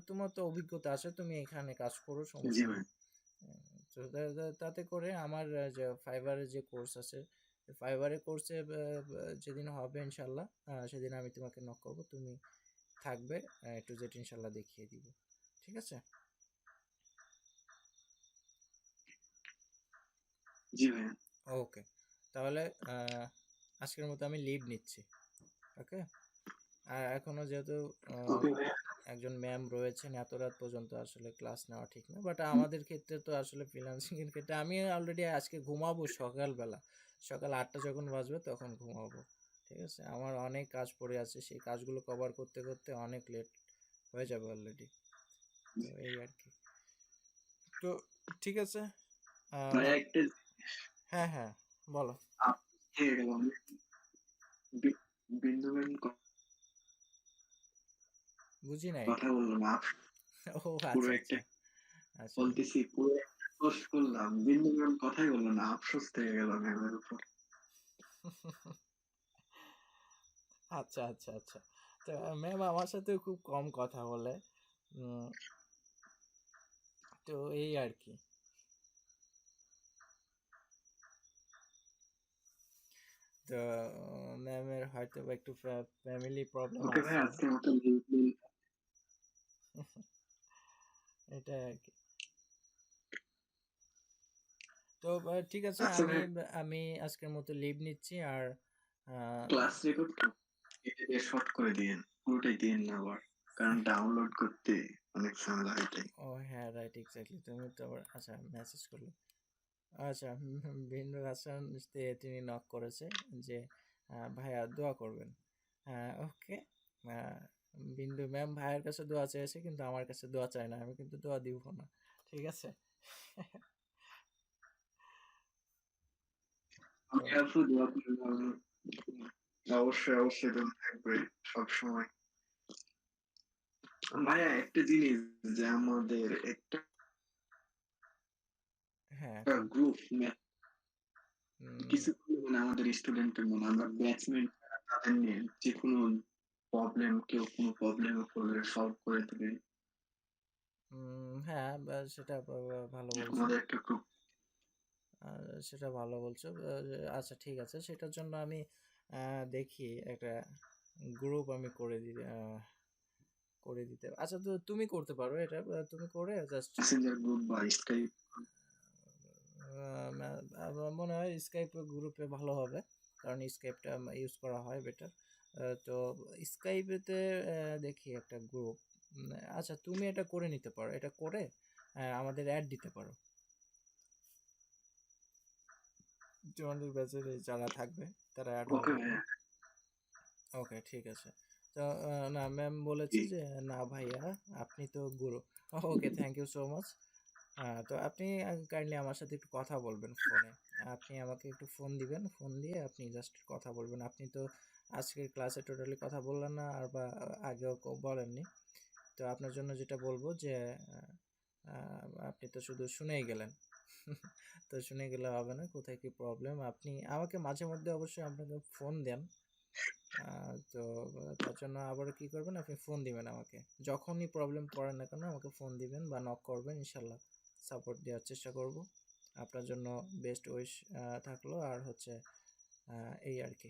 তোমার তো অভিজ্ঞতা আছে, তুমি এখানে কাজ করো, জি সমস্যা ভাই। নেই। তো তাতে করে আমার যে ফাইবারের যে কোর্স আছে, ফাইবারের কোর্সে যেদিন হবে ইনশাল্লাহ, সেদিন আমি তোমাকে নক করব, তুমি থাকবে, টু জেড ইনশাল্লাহ দেখিয়ে দিব। ঠিক আছে? জি ভাইয়া। ওকে, তাহলে আজকের মতো আমি লিভ নিচ্ছি। ওকে, আর এখনো যেহেতু ওকে ভাইয়া। একজন ম্যাম রয়েছেন, এত রাত পর্যন্ত আসলে ক্লাস নেওয়া ঠিক না, বাট আমাদের ক্ষেত্রে তো আসলে ফ্রিল্যান্সিং এর ক্ষেত্রে আমি অলরেডি আজকে ঘুমাবো সকালবেলা, সকাল 8টা যখন বাজবে তখন ঘুমাবো। ঠিক আছে, আমার অনেক কাজ পড়ে আছে, সেই কাজগুলো কভার করতে করতে অনেক লেট হয়ে যাবে অলরেডি। তো এই আর কি। তো ঠিক আছে। ভাইয়া একটা হ্যাঁ, হ্যাঁ, বলো। খেয়ে গেলাম। বিন্দু ম্যাম বুঝি নাই। কথা বললো না, ও পুরো আচ্ছা, একটা আচ্ছা, আচ্ছা, বলতেছি, পুরো একটা কোর্স করলাম, বিন্দু ম্যাম কথাই বললো না, আফসোস থেকে গেল ম্যামের উপর। আচ্ছা, আচ্ছা, আচ্ছা। তো ম্যাম আমার সাথে খুব কম কথা বলে। উম, তো এই আর কি। তো ম্যামের হয়তো বা একটু ফ্যামিলি প্রবলেম ওকে ভাই, আছে। আজকের মতো এটা আর কি। তো ঠিক আছে, আচ্ছা আমি ভাই, আমি আজকের মতো লিভ নিচ্ছি। আর আহ, ক্লাস রেকর্ড কেটে দিয়ে শর্ট করে দিয়েন, পুরোটাই দিয়েন না আবার, কারণ ডাউনলোড করতে অনেক ঝামেলা এটাই। ও হ্যাঁ, রাইট, এক্স্যাক্টলি, তুমি তো আবার আচ্ছা মেসেজ করলে। আচ্ছা, ভিন্নু হাসান তিনি নক করেছে যে ভাইয়া দোয়া করবেন। হ্যাঁ, ওকে। বিন্দু ম্যাম ভাইয়ের কাছে দোয়া চেয়েছে, কিন্তু আমার কাছে দোয়া চায় না, আমি কিন্তু দোয়া দিব না। ঠিক আছে? তো আমি আপু দোয়া করলাম, অবশ্যই অবশ্যই দোয়া থাকবে সবসময়। ভাইয়া একটা জিনিস, যে আমাদের একটা হ্যাঁ, গ্রুপ, উম, কিছু মানে আমাদের স্টুডেন্টের মনে আমরা ব্যাচমেন্ট তাদের নিয়ে যে কোনো প্রবলেম, কেউ কোনো প্রবলেম করলে সলভ করে দেবে, হ্যাঁ, সেটা ভালো বলছো। আমাদের একটা গ্রুপ। সেটা ভালো বলছো। আচ্ছা, ঠিক আছে, সেটার জন্য আমি দেখি একটা গ্রুপ আমি করে দিতে। আচ্ছা, তো তুমি করতে পারো এটা, তুমি করে জাস্ট মেসেঞ্জার গ্রুপ বা স্কাইপ। আমার মনে হয় স্কাইপ গ্রুপে ভালো হবে, কারণ স্কাইপটা ইউজ করা হয় বেটার। তো স্কাইপেতে দেখি একটা গ্রুপ। আচ্ছা, তুমি এটা করে নিতে পারো, এটা করে আমাদের অ্যাড দিতে পারো, তোমাদের ব্যাচের যারা থাকবে তারা অ্যাড হয়ে ওকে যাবে। ভাইয়া। ওকে, ঠিক আছে। তো না, ম্যাম জি। বলেছে যে না ভাইয়া, আপনি তো গুরু। ওকে, থ্যাংক ইউ সো মাচ। তো আপনি কাইন্ডলি আমার সাথে একটু কথা বলবেন ফোনে। আপনি আমাকে একটু ফোন দিবেন। ফোন দিয়ে আপনি জাস্ট কথা বলবেন। আপনি তো আজকের ক্লাসে টোটালি কথা বললেন না আর বা আগেও বলেননি। তো আপনার জন্য যেটা বলবো যে আপনি তো শুধু শুনেই গেলেন। তো শুনে গেলে হবে না, কোথায় কি প্রবলেম আপনি আমাকে মাঝে মধ্যে অবশ্যই আপনাকে ফোন দেন। তো তার জন্য আবার কি করবেন, আপনি ফোন দিবেন আমাকে যখনই প্রবলেম পড়ে না কেন, আমাকে ফোন দিবেন বা নক করবেন, ইনশাল্লাহ সাপোর্ট দেওয়ার চেষ্টা করব। আপনার জন্য বেস্ট উইশ থাকলো। আর হচ্ছে এই আর কি।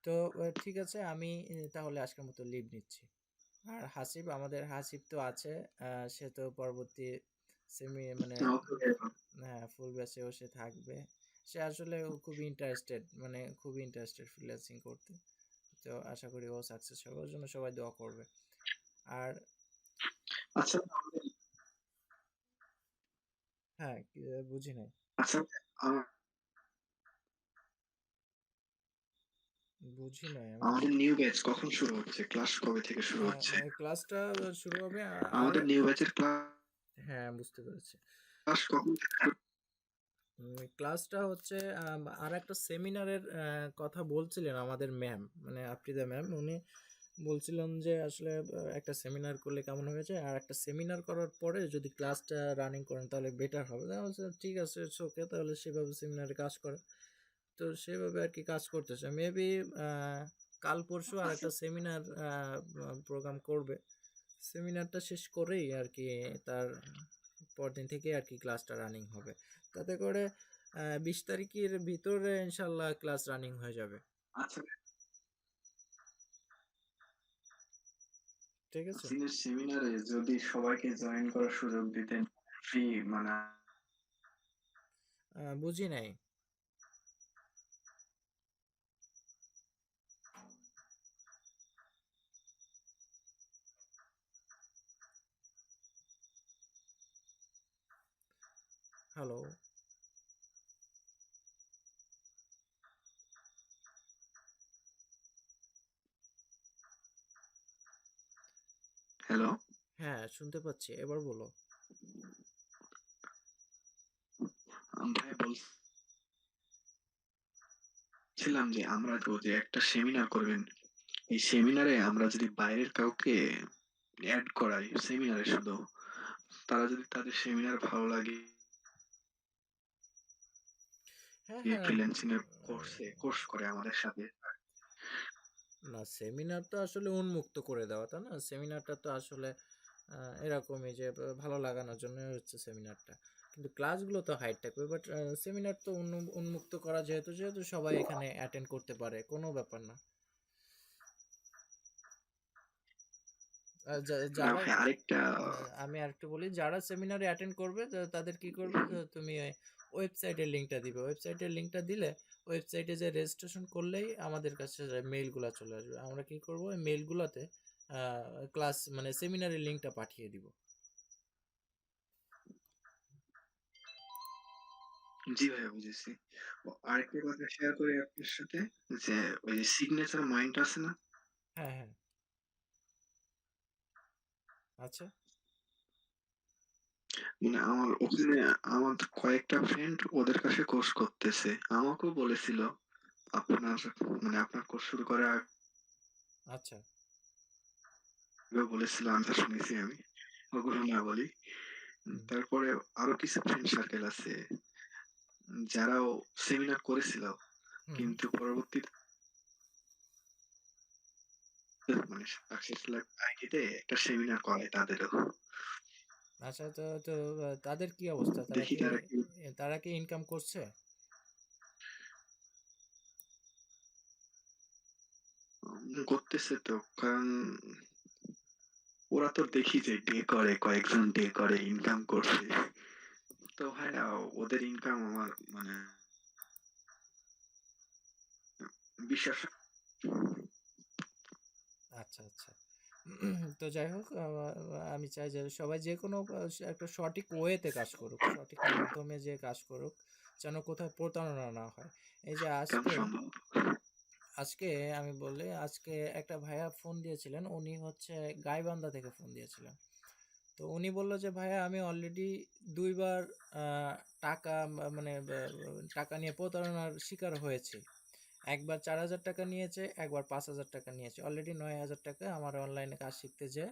তো ঠিক আছে, আমি তাহলে আজকের মতো লিভ নিচ্ছি। আর হাসিব, আমাদের হাসিব তো আছে, সে তো পরবর্তী মানে ওকে। হ্যাঁ ফুল ব্যাচেও সে থাকবে। সে আসলে খুবই ইন্টারেস্টেড, মানে খুবই ইন্টারেস্টেড ফ্রিল্যান্সিং করতে। তো আশা করি ও সাকসেস হবে, ওর জন্য সবাই দোয়া করবে। আর আচ্ছা হ্যাঁ বুঝি নাই। আচ্ছা আমার বুঝি নাই আমি। আমাদের নিউ ব্যাচ কখন শুরু হচ্ছে? ক্লাস কবে থেকে শুরু হচ্ছে? ক্লাসটা শুরু হবে আর আমাদের নিউ ব্যাচের হ্যাঁ বুঝতে পেরেছি। ক্লাস কখন থেকে ক্লাসটা হচ্ছে আর একটা সেমিনারের কথা বলছিলেন আমাদের ম্যাম, মানে আফ্রিদা ম্যাম। উনি বলছিলেন যে আসলে একটা সেমিনার করলে কেমন হয়েছে, আর একটা সেমিনার করার পরে যদি ক্লাসটা রানিং করেন তাহলে বেটার হবে। তাহলে বলছি, ঠিক আছে ওকে, তাহলে সেভাবে সেমিনারে কাজ করে। তো সেভাবে আর কি কাজ করতেছে। মেবি কাল পরশু আর একটা সেমিনার প্রোগ্রাম করবে। সেমিনারটা শেষ করেই আর কি তার পরদিন থেকে আর কি ক্লাসটা রানিং হবে। তাতে করে 20 তারিখের ভিতরে ইনশাল্লাহ ক্লাস রানিং হয়ে যাবে। আচ্ছা ঠিক আছে। সিনিয়র সেমিনারে যদি সবাইকে জয়েন করার সুযোগ দিতেন, ফ্রি মানে বুঝি নাই। হ্যালো। হ্যালো হ্যাঁ শুনতে পাচ্ছি, এবার বলো। ভাই বলছিলাম যে আমরা তো যে একটা সেমিনার করবেন, এই সেমিনারে আমরা যদি বাইরের কাউকে অ্যাড করাই সেমিনারে, শুধু তারা যদি তাদের সেমিনার ভালো লাগে হ্যাঁ এই হ্যাঁ ফ্রিল্যান্সিং এর কোর্স করে আমাদের সাথে। না সেমিনার তো আসলে উন্মুক্ত করে দেওয়া, তাই না? সেমিনারটা তো আসলে এরকমই যে ভালো লাগানোর জন্য হচ্ছে সেমিনারটা, কিন্তু ক্লাসগুলো তো হাইড থাকবে। বাট সেমিনার তো উন্মুক্ত করা, যেহেতু যেহেতু সবাই এখানে অ্যাটেন্ড করতে পারে, কোনো ব্যাপার না। আর যারা ভাই আরেকটা আমি আরেকটু বলি, যারা সেমিনারে অ্যাটেন্ড করবে তাদের কি করবে, তো তুমি ওয়েবসাইটের লিঙ্কটা দিবে। ওয়েবসাইটের লিঙ্কটা দিলে ওয়েবসাইটে যে রেজিস্ট্রেশন করলেই আমাদের কাছে মেইলগুলো চলে আসবে। আমরা কি করব, ওই মেইলগুলোতে ক্লাস মানে সেমিনারের লিঙ্কটা পাঠিয়ে দিব। জি ভাই বুঝেছি। আরেকটা কথা শেয়ার করি আপনার সাথে, যে ওই যে সিগনেচার মাইন্ড আছে না, হ্যাঁ হ্যাঁ। আচ্ছা মানে আমার ওখানে আমার কয়েকটা ফ্রেন্ড ওদের কাছে কোর্স করতেছে, আমাকেও বলেছিল আপনার মানে আপনার কোর্স শুরু করার আচ্ছা। আগেও বলেছিল, আমি শুনেছি, আমি ওগুলো না বলি। হুম তারপরে আরো কিছু ফ্রেন্ড সার্কেল আছে যারাও সেমিনার করেছিল, হুম। কিন্তু পরবর্তীতে মানে সাকসেসফুল আইডিতে একটা সেমিনার করে তাদেরও। আচ্ছা তো তো তাদের কি অবস্থা, দেখি তারা কি তারা কি ইনকাম করছে? করতেছে তো, কারণ ওরা তো দেখি যে ডে করে, কয়েকজন ডে করে ইনকাম করছে। তো ভাই ওদের ইনকাম আমার মানে বিশ্বাস। আচ্ছা আচ্ছা। তো যাই হোক, আমি চাই যে সবাই যে কোনো একটা সঠিক ওয়েতে কাজ করুক, সঠিক মাধ্যমে যে কাজ করুক, যেন কোথাও প্রতারণা না হয়। এই যে কেমন আজকে সম্ভব? আজকে আমি বলি, আজকে একটা ভাইয়া ফোন দিয়েছিলেন, উনি হচ্ছে গাইবান্ধা থেকে ফোন দিয়েছিলেন। তো উনি বলল যে ভাইয়া আমি অলরেডি 2 বার টাকা টাকা নিয়ে প্রতারণার শিকার হয়েছি। একবার 4,000 টাকা নিয়েছে, একবার 5,000 টাকা নিয়েছে। অলরেডি 9,000 টাকা আমার অনলাইনে কাজ শিখতে যেয়ে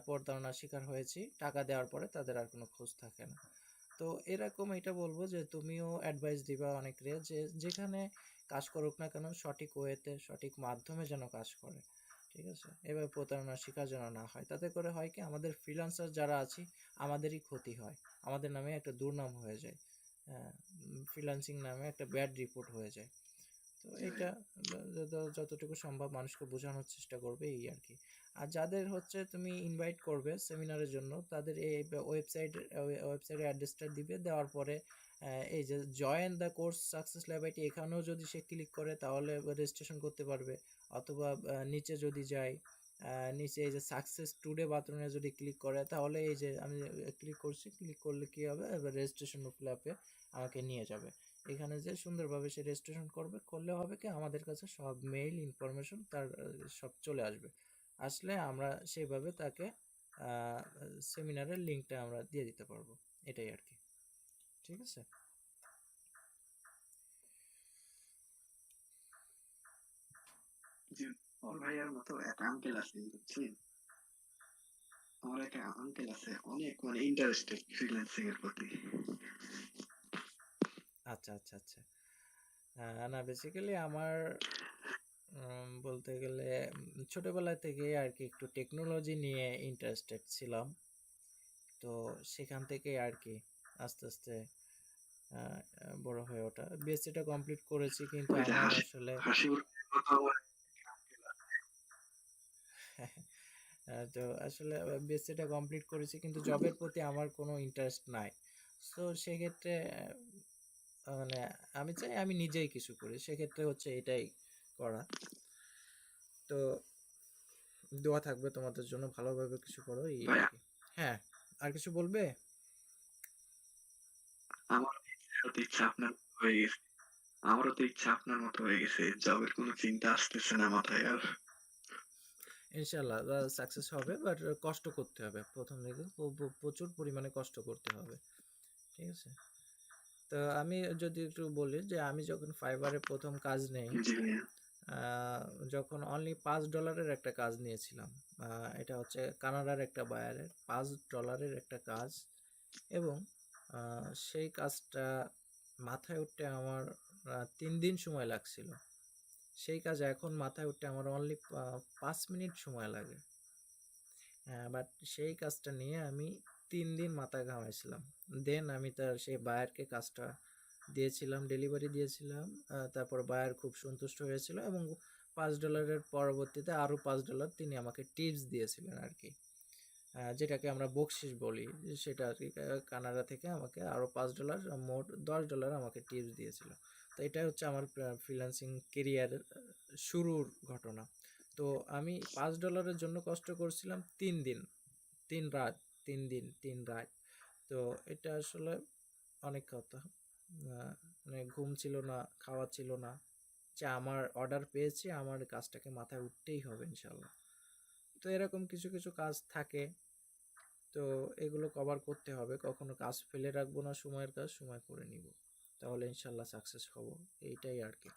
প্রতারণার শিকার হয়েছি। টাকা দেওয়ার পরে তাদের আর কোনো খোঁজ থাকে না। তো এরকম এটা বলবো যে তুমিও অ্যাডভাইস দিবা অনেকরে যে যেখানে কাজ করুক না কেন সঠিক ওয়েতে সঠিক মাধ্যমে যেন কাজ করে, ঠিক আছে? এভাবে প্রতারণার শিকার যেন না হয়। তাতে করে হয় কি আমাদের ফ্রিল্যান্সার যারা আছি আমাদেরই ক্ষতি হয়, আমাদের নামে একটা দুর্নাম হয়ে যায়, ফ্রিল্যান্সিং নামে একটা ব্যাড রিপোর্ট হয়ে যায়। তো জি এটা ভাইয়া। যতটুকু সম্ভব মানুষকে বোঝানোর চেষ্টা করবে এই আর কি। আর যাদের হচ্ছে তুমি ইনভাইট করবে সেমিনারের জন্য তাদের এই ওয়েবসাইটের অ্যাড্রেসটা দিবে, দেওয়ার পরে এই যে join the course success lab IT এখানেও যদি সে ক্লিক করে তাহলে রেজিস্ট্রেশন করতে পারবে। অথবা নিচে যদি যায়, নিচে এই যে সাকসেস টুডে বাথরুমে যদি ক্লিক করে তাহলে এই যে আমি ক্লিক করছি, ক্লিক করলে কি হবে এবার রেজিস্ট্রেশন ল্যাবে আমাকে নিয়ে যাবে। এখানে যে সুন্দরভাবে সে রেজিস্ট্রেশন করলে হবে কি আমাদের কাছে সব মেইল ইনফরমেশন তার সব চলে আসবে। আসলে আমরা সেইভাবে তাকে সেমিনারের লিঙ্কটা আমরা দিয়ে দিতে পারবো। এটাই আর কি, ঠিক আছে? জি, ওর ভাইয়ার মতো একটা আঙ্কেল আছে বুঝছেন। আমার একটা আঙ্কেল আছে অনেক মানে ইন্টারেস্টেড ফ্রিল্যান্সিং এর প্রতি। আচ্ছা আচ্ছা আচ্ছা। না বেসিক্যালি আমার বলতে গেলে ছোটবেলা থেকে আর কি একটু টেকনোলজি নিয়ে ইন্টারেস্টেড ছিলাম। তো সেখান থেকে আর কি আস্তে আস্তে বড় হয়ে ওঠা। বিএসসিটা কমপ্লিট করেছি কিন্তু ওই যে আমার আসলে হাসিবুর মতো আমার uncle আছে। তো আসলে বিএসসিটা কমপ্লিট করেছি কিন্তু জবের প্রতি আমার কোনো ইন্টারেস্ট নাই। সো সেক্ষেত্রে মানে আমি চাই আমি নিজেই কিছু করি, সেক্ষেত্রে হচ্ছে এটাই করা। তো দোয়া থাকবে তোমাদের জন্য, ভালোভাবে কিছু করো এই আর ভাইয়া কি। হ্যাঁ, আর কিছু বলবে? আমারও তো ইচ্ছা আপনার মতো হয়ে গেছে। আমারও তো ইচ্ছা আপনার মতো হয়ে গেছে, জবের কোনো চিন্তা আসতেছে না মাথায় আর। ইনশাল্লাহ সাকসেস হবে, বাট কষ্ট করতে হবে প্রথম দিকে, প্রচুর পরিমাণে কষ্ট করতে হবে, ঠিক আছে? তো আমি যদি একটু বলি যে আমি যখন ফাইবারে প্রথম কাজ নেই, জি ভাইয়া। যখন অনলি $5 একটা কাজ নিয়েছিলাম, এটা হচ্ছে কানাডার একটা বায়ারের $5 একটা কাজ, এবং সেই কাজটা মাথায় উঠতে আমার 3 দিন সময় লাগছিল। সেই কাজ এখন মাথায় উঠতে আমার অনলি 5 মিনিট সময় লাগে। বাট সেই কাজটা নিয়ে আমি 3 দিন মাথা ঘামাইছিলাম। দেন আমি তার সেই বায়ারকে কাজটা দিয়েছিলাম, ডেলিভারি দিয়েছিলাম। তারপর বায়ার খুব সন্তুষ্ট হয়েছিল এবং $5 পরবর্তীতে আরও $5 তিনি আমাকে টিপস দিয়েছিলেন আর কি, যেটাকে আমরা বকশিস বলি। সেটা আর কি কানাডা থেকে আমাকে আরও $5, মোট $10 আমাকে টিপস দিয়েছিল। তো এটাই হচ্ছে আমার ফ্রিল্যান্সিং কেরিয়ারের শুরুর ঘটনা। তো আমি $5 জন্য কষ্ট করছিলাম 3 দিন, 3 রাত, 3 দিন 3 রাত। তো এটা আসলে অনেক কথা। মানে ঘুম ছিল না, খাওয়া ছিল না, যে আমার অর্ডার পেয়েছি আমার কাজটাকে মাথায় উঠতেই হবে ইনশাল্লাহ। তো এরকম কিছু কিছু কাজ থাকে, তো এগুলো কভার করতে হবে। কখনো কাজ ফেলে রাখবো না, সময়ের কাজ সময় করে নিব, তাহলে ইনশাল্লাহ সাকসেস হব। এইটাই আর কি,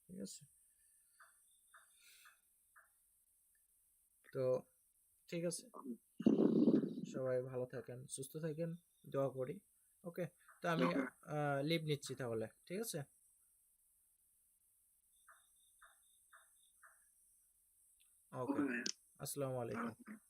ঠিক আছে? তো ঠিক আছে, সবাই ভালো থাকেন, সুস্থ থাকেন, দোয়া করি। ওকে, তো আমি ওকে। লিভ নিচ্ছি তাহলে, ঠিক আছে? ওকে, ওকে ভাইয়া। আসসালামু ভালো আলাইকুম। থাকবেন।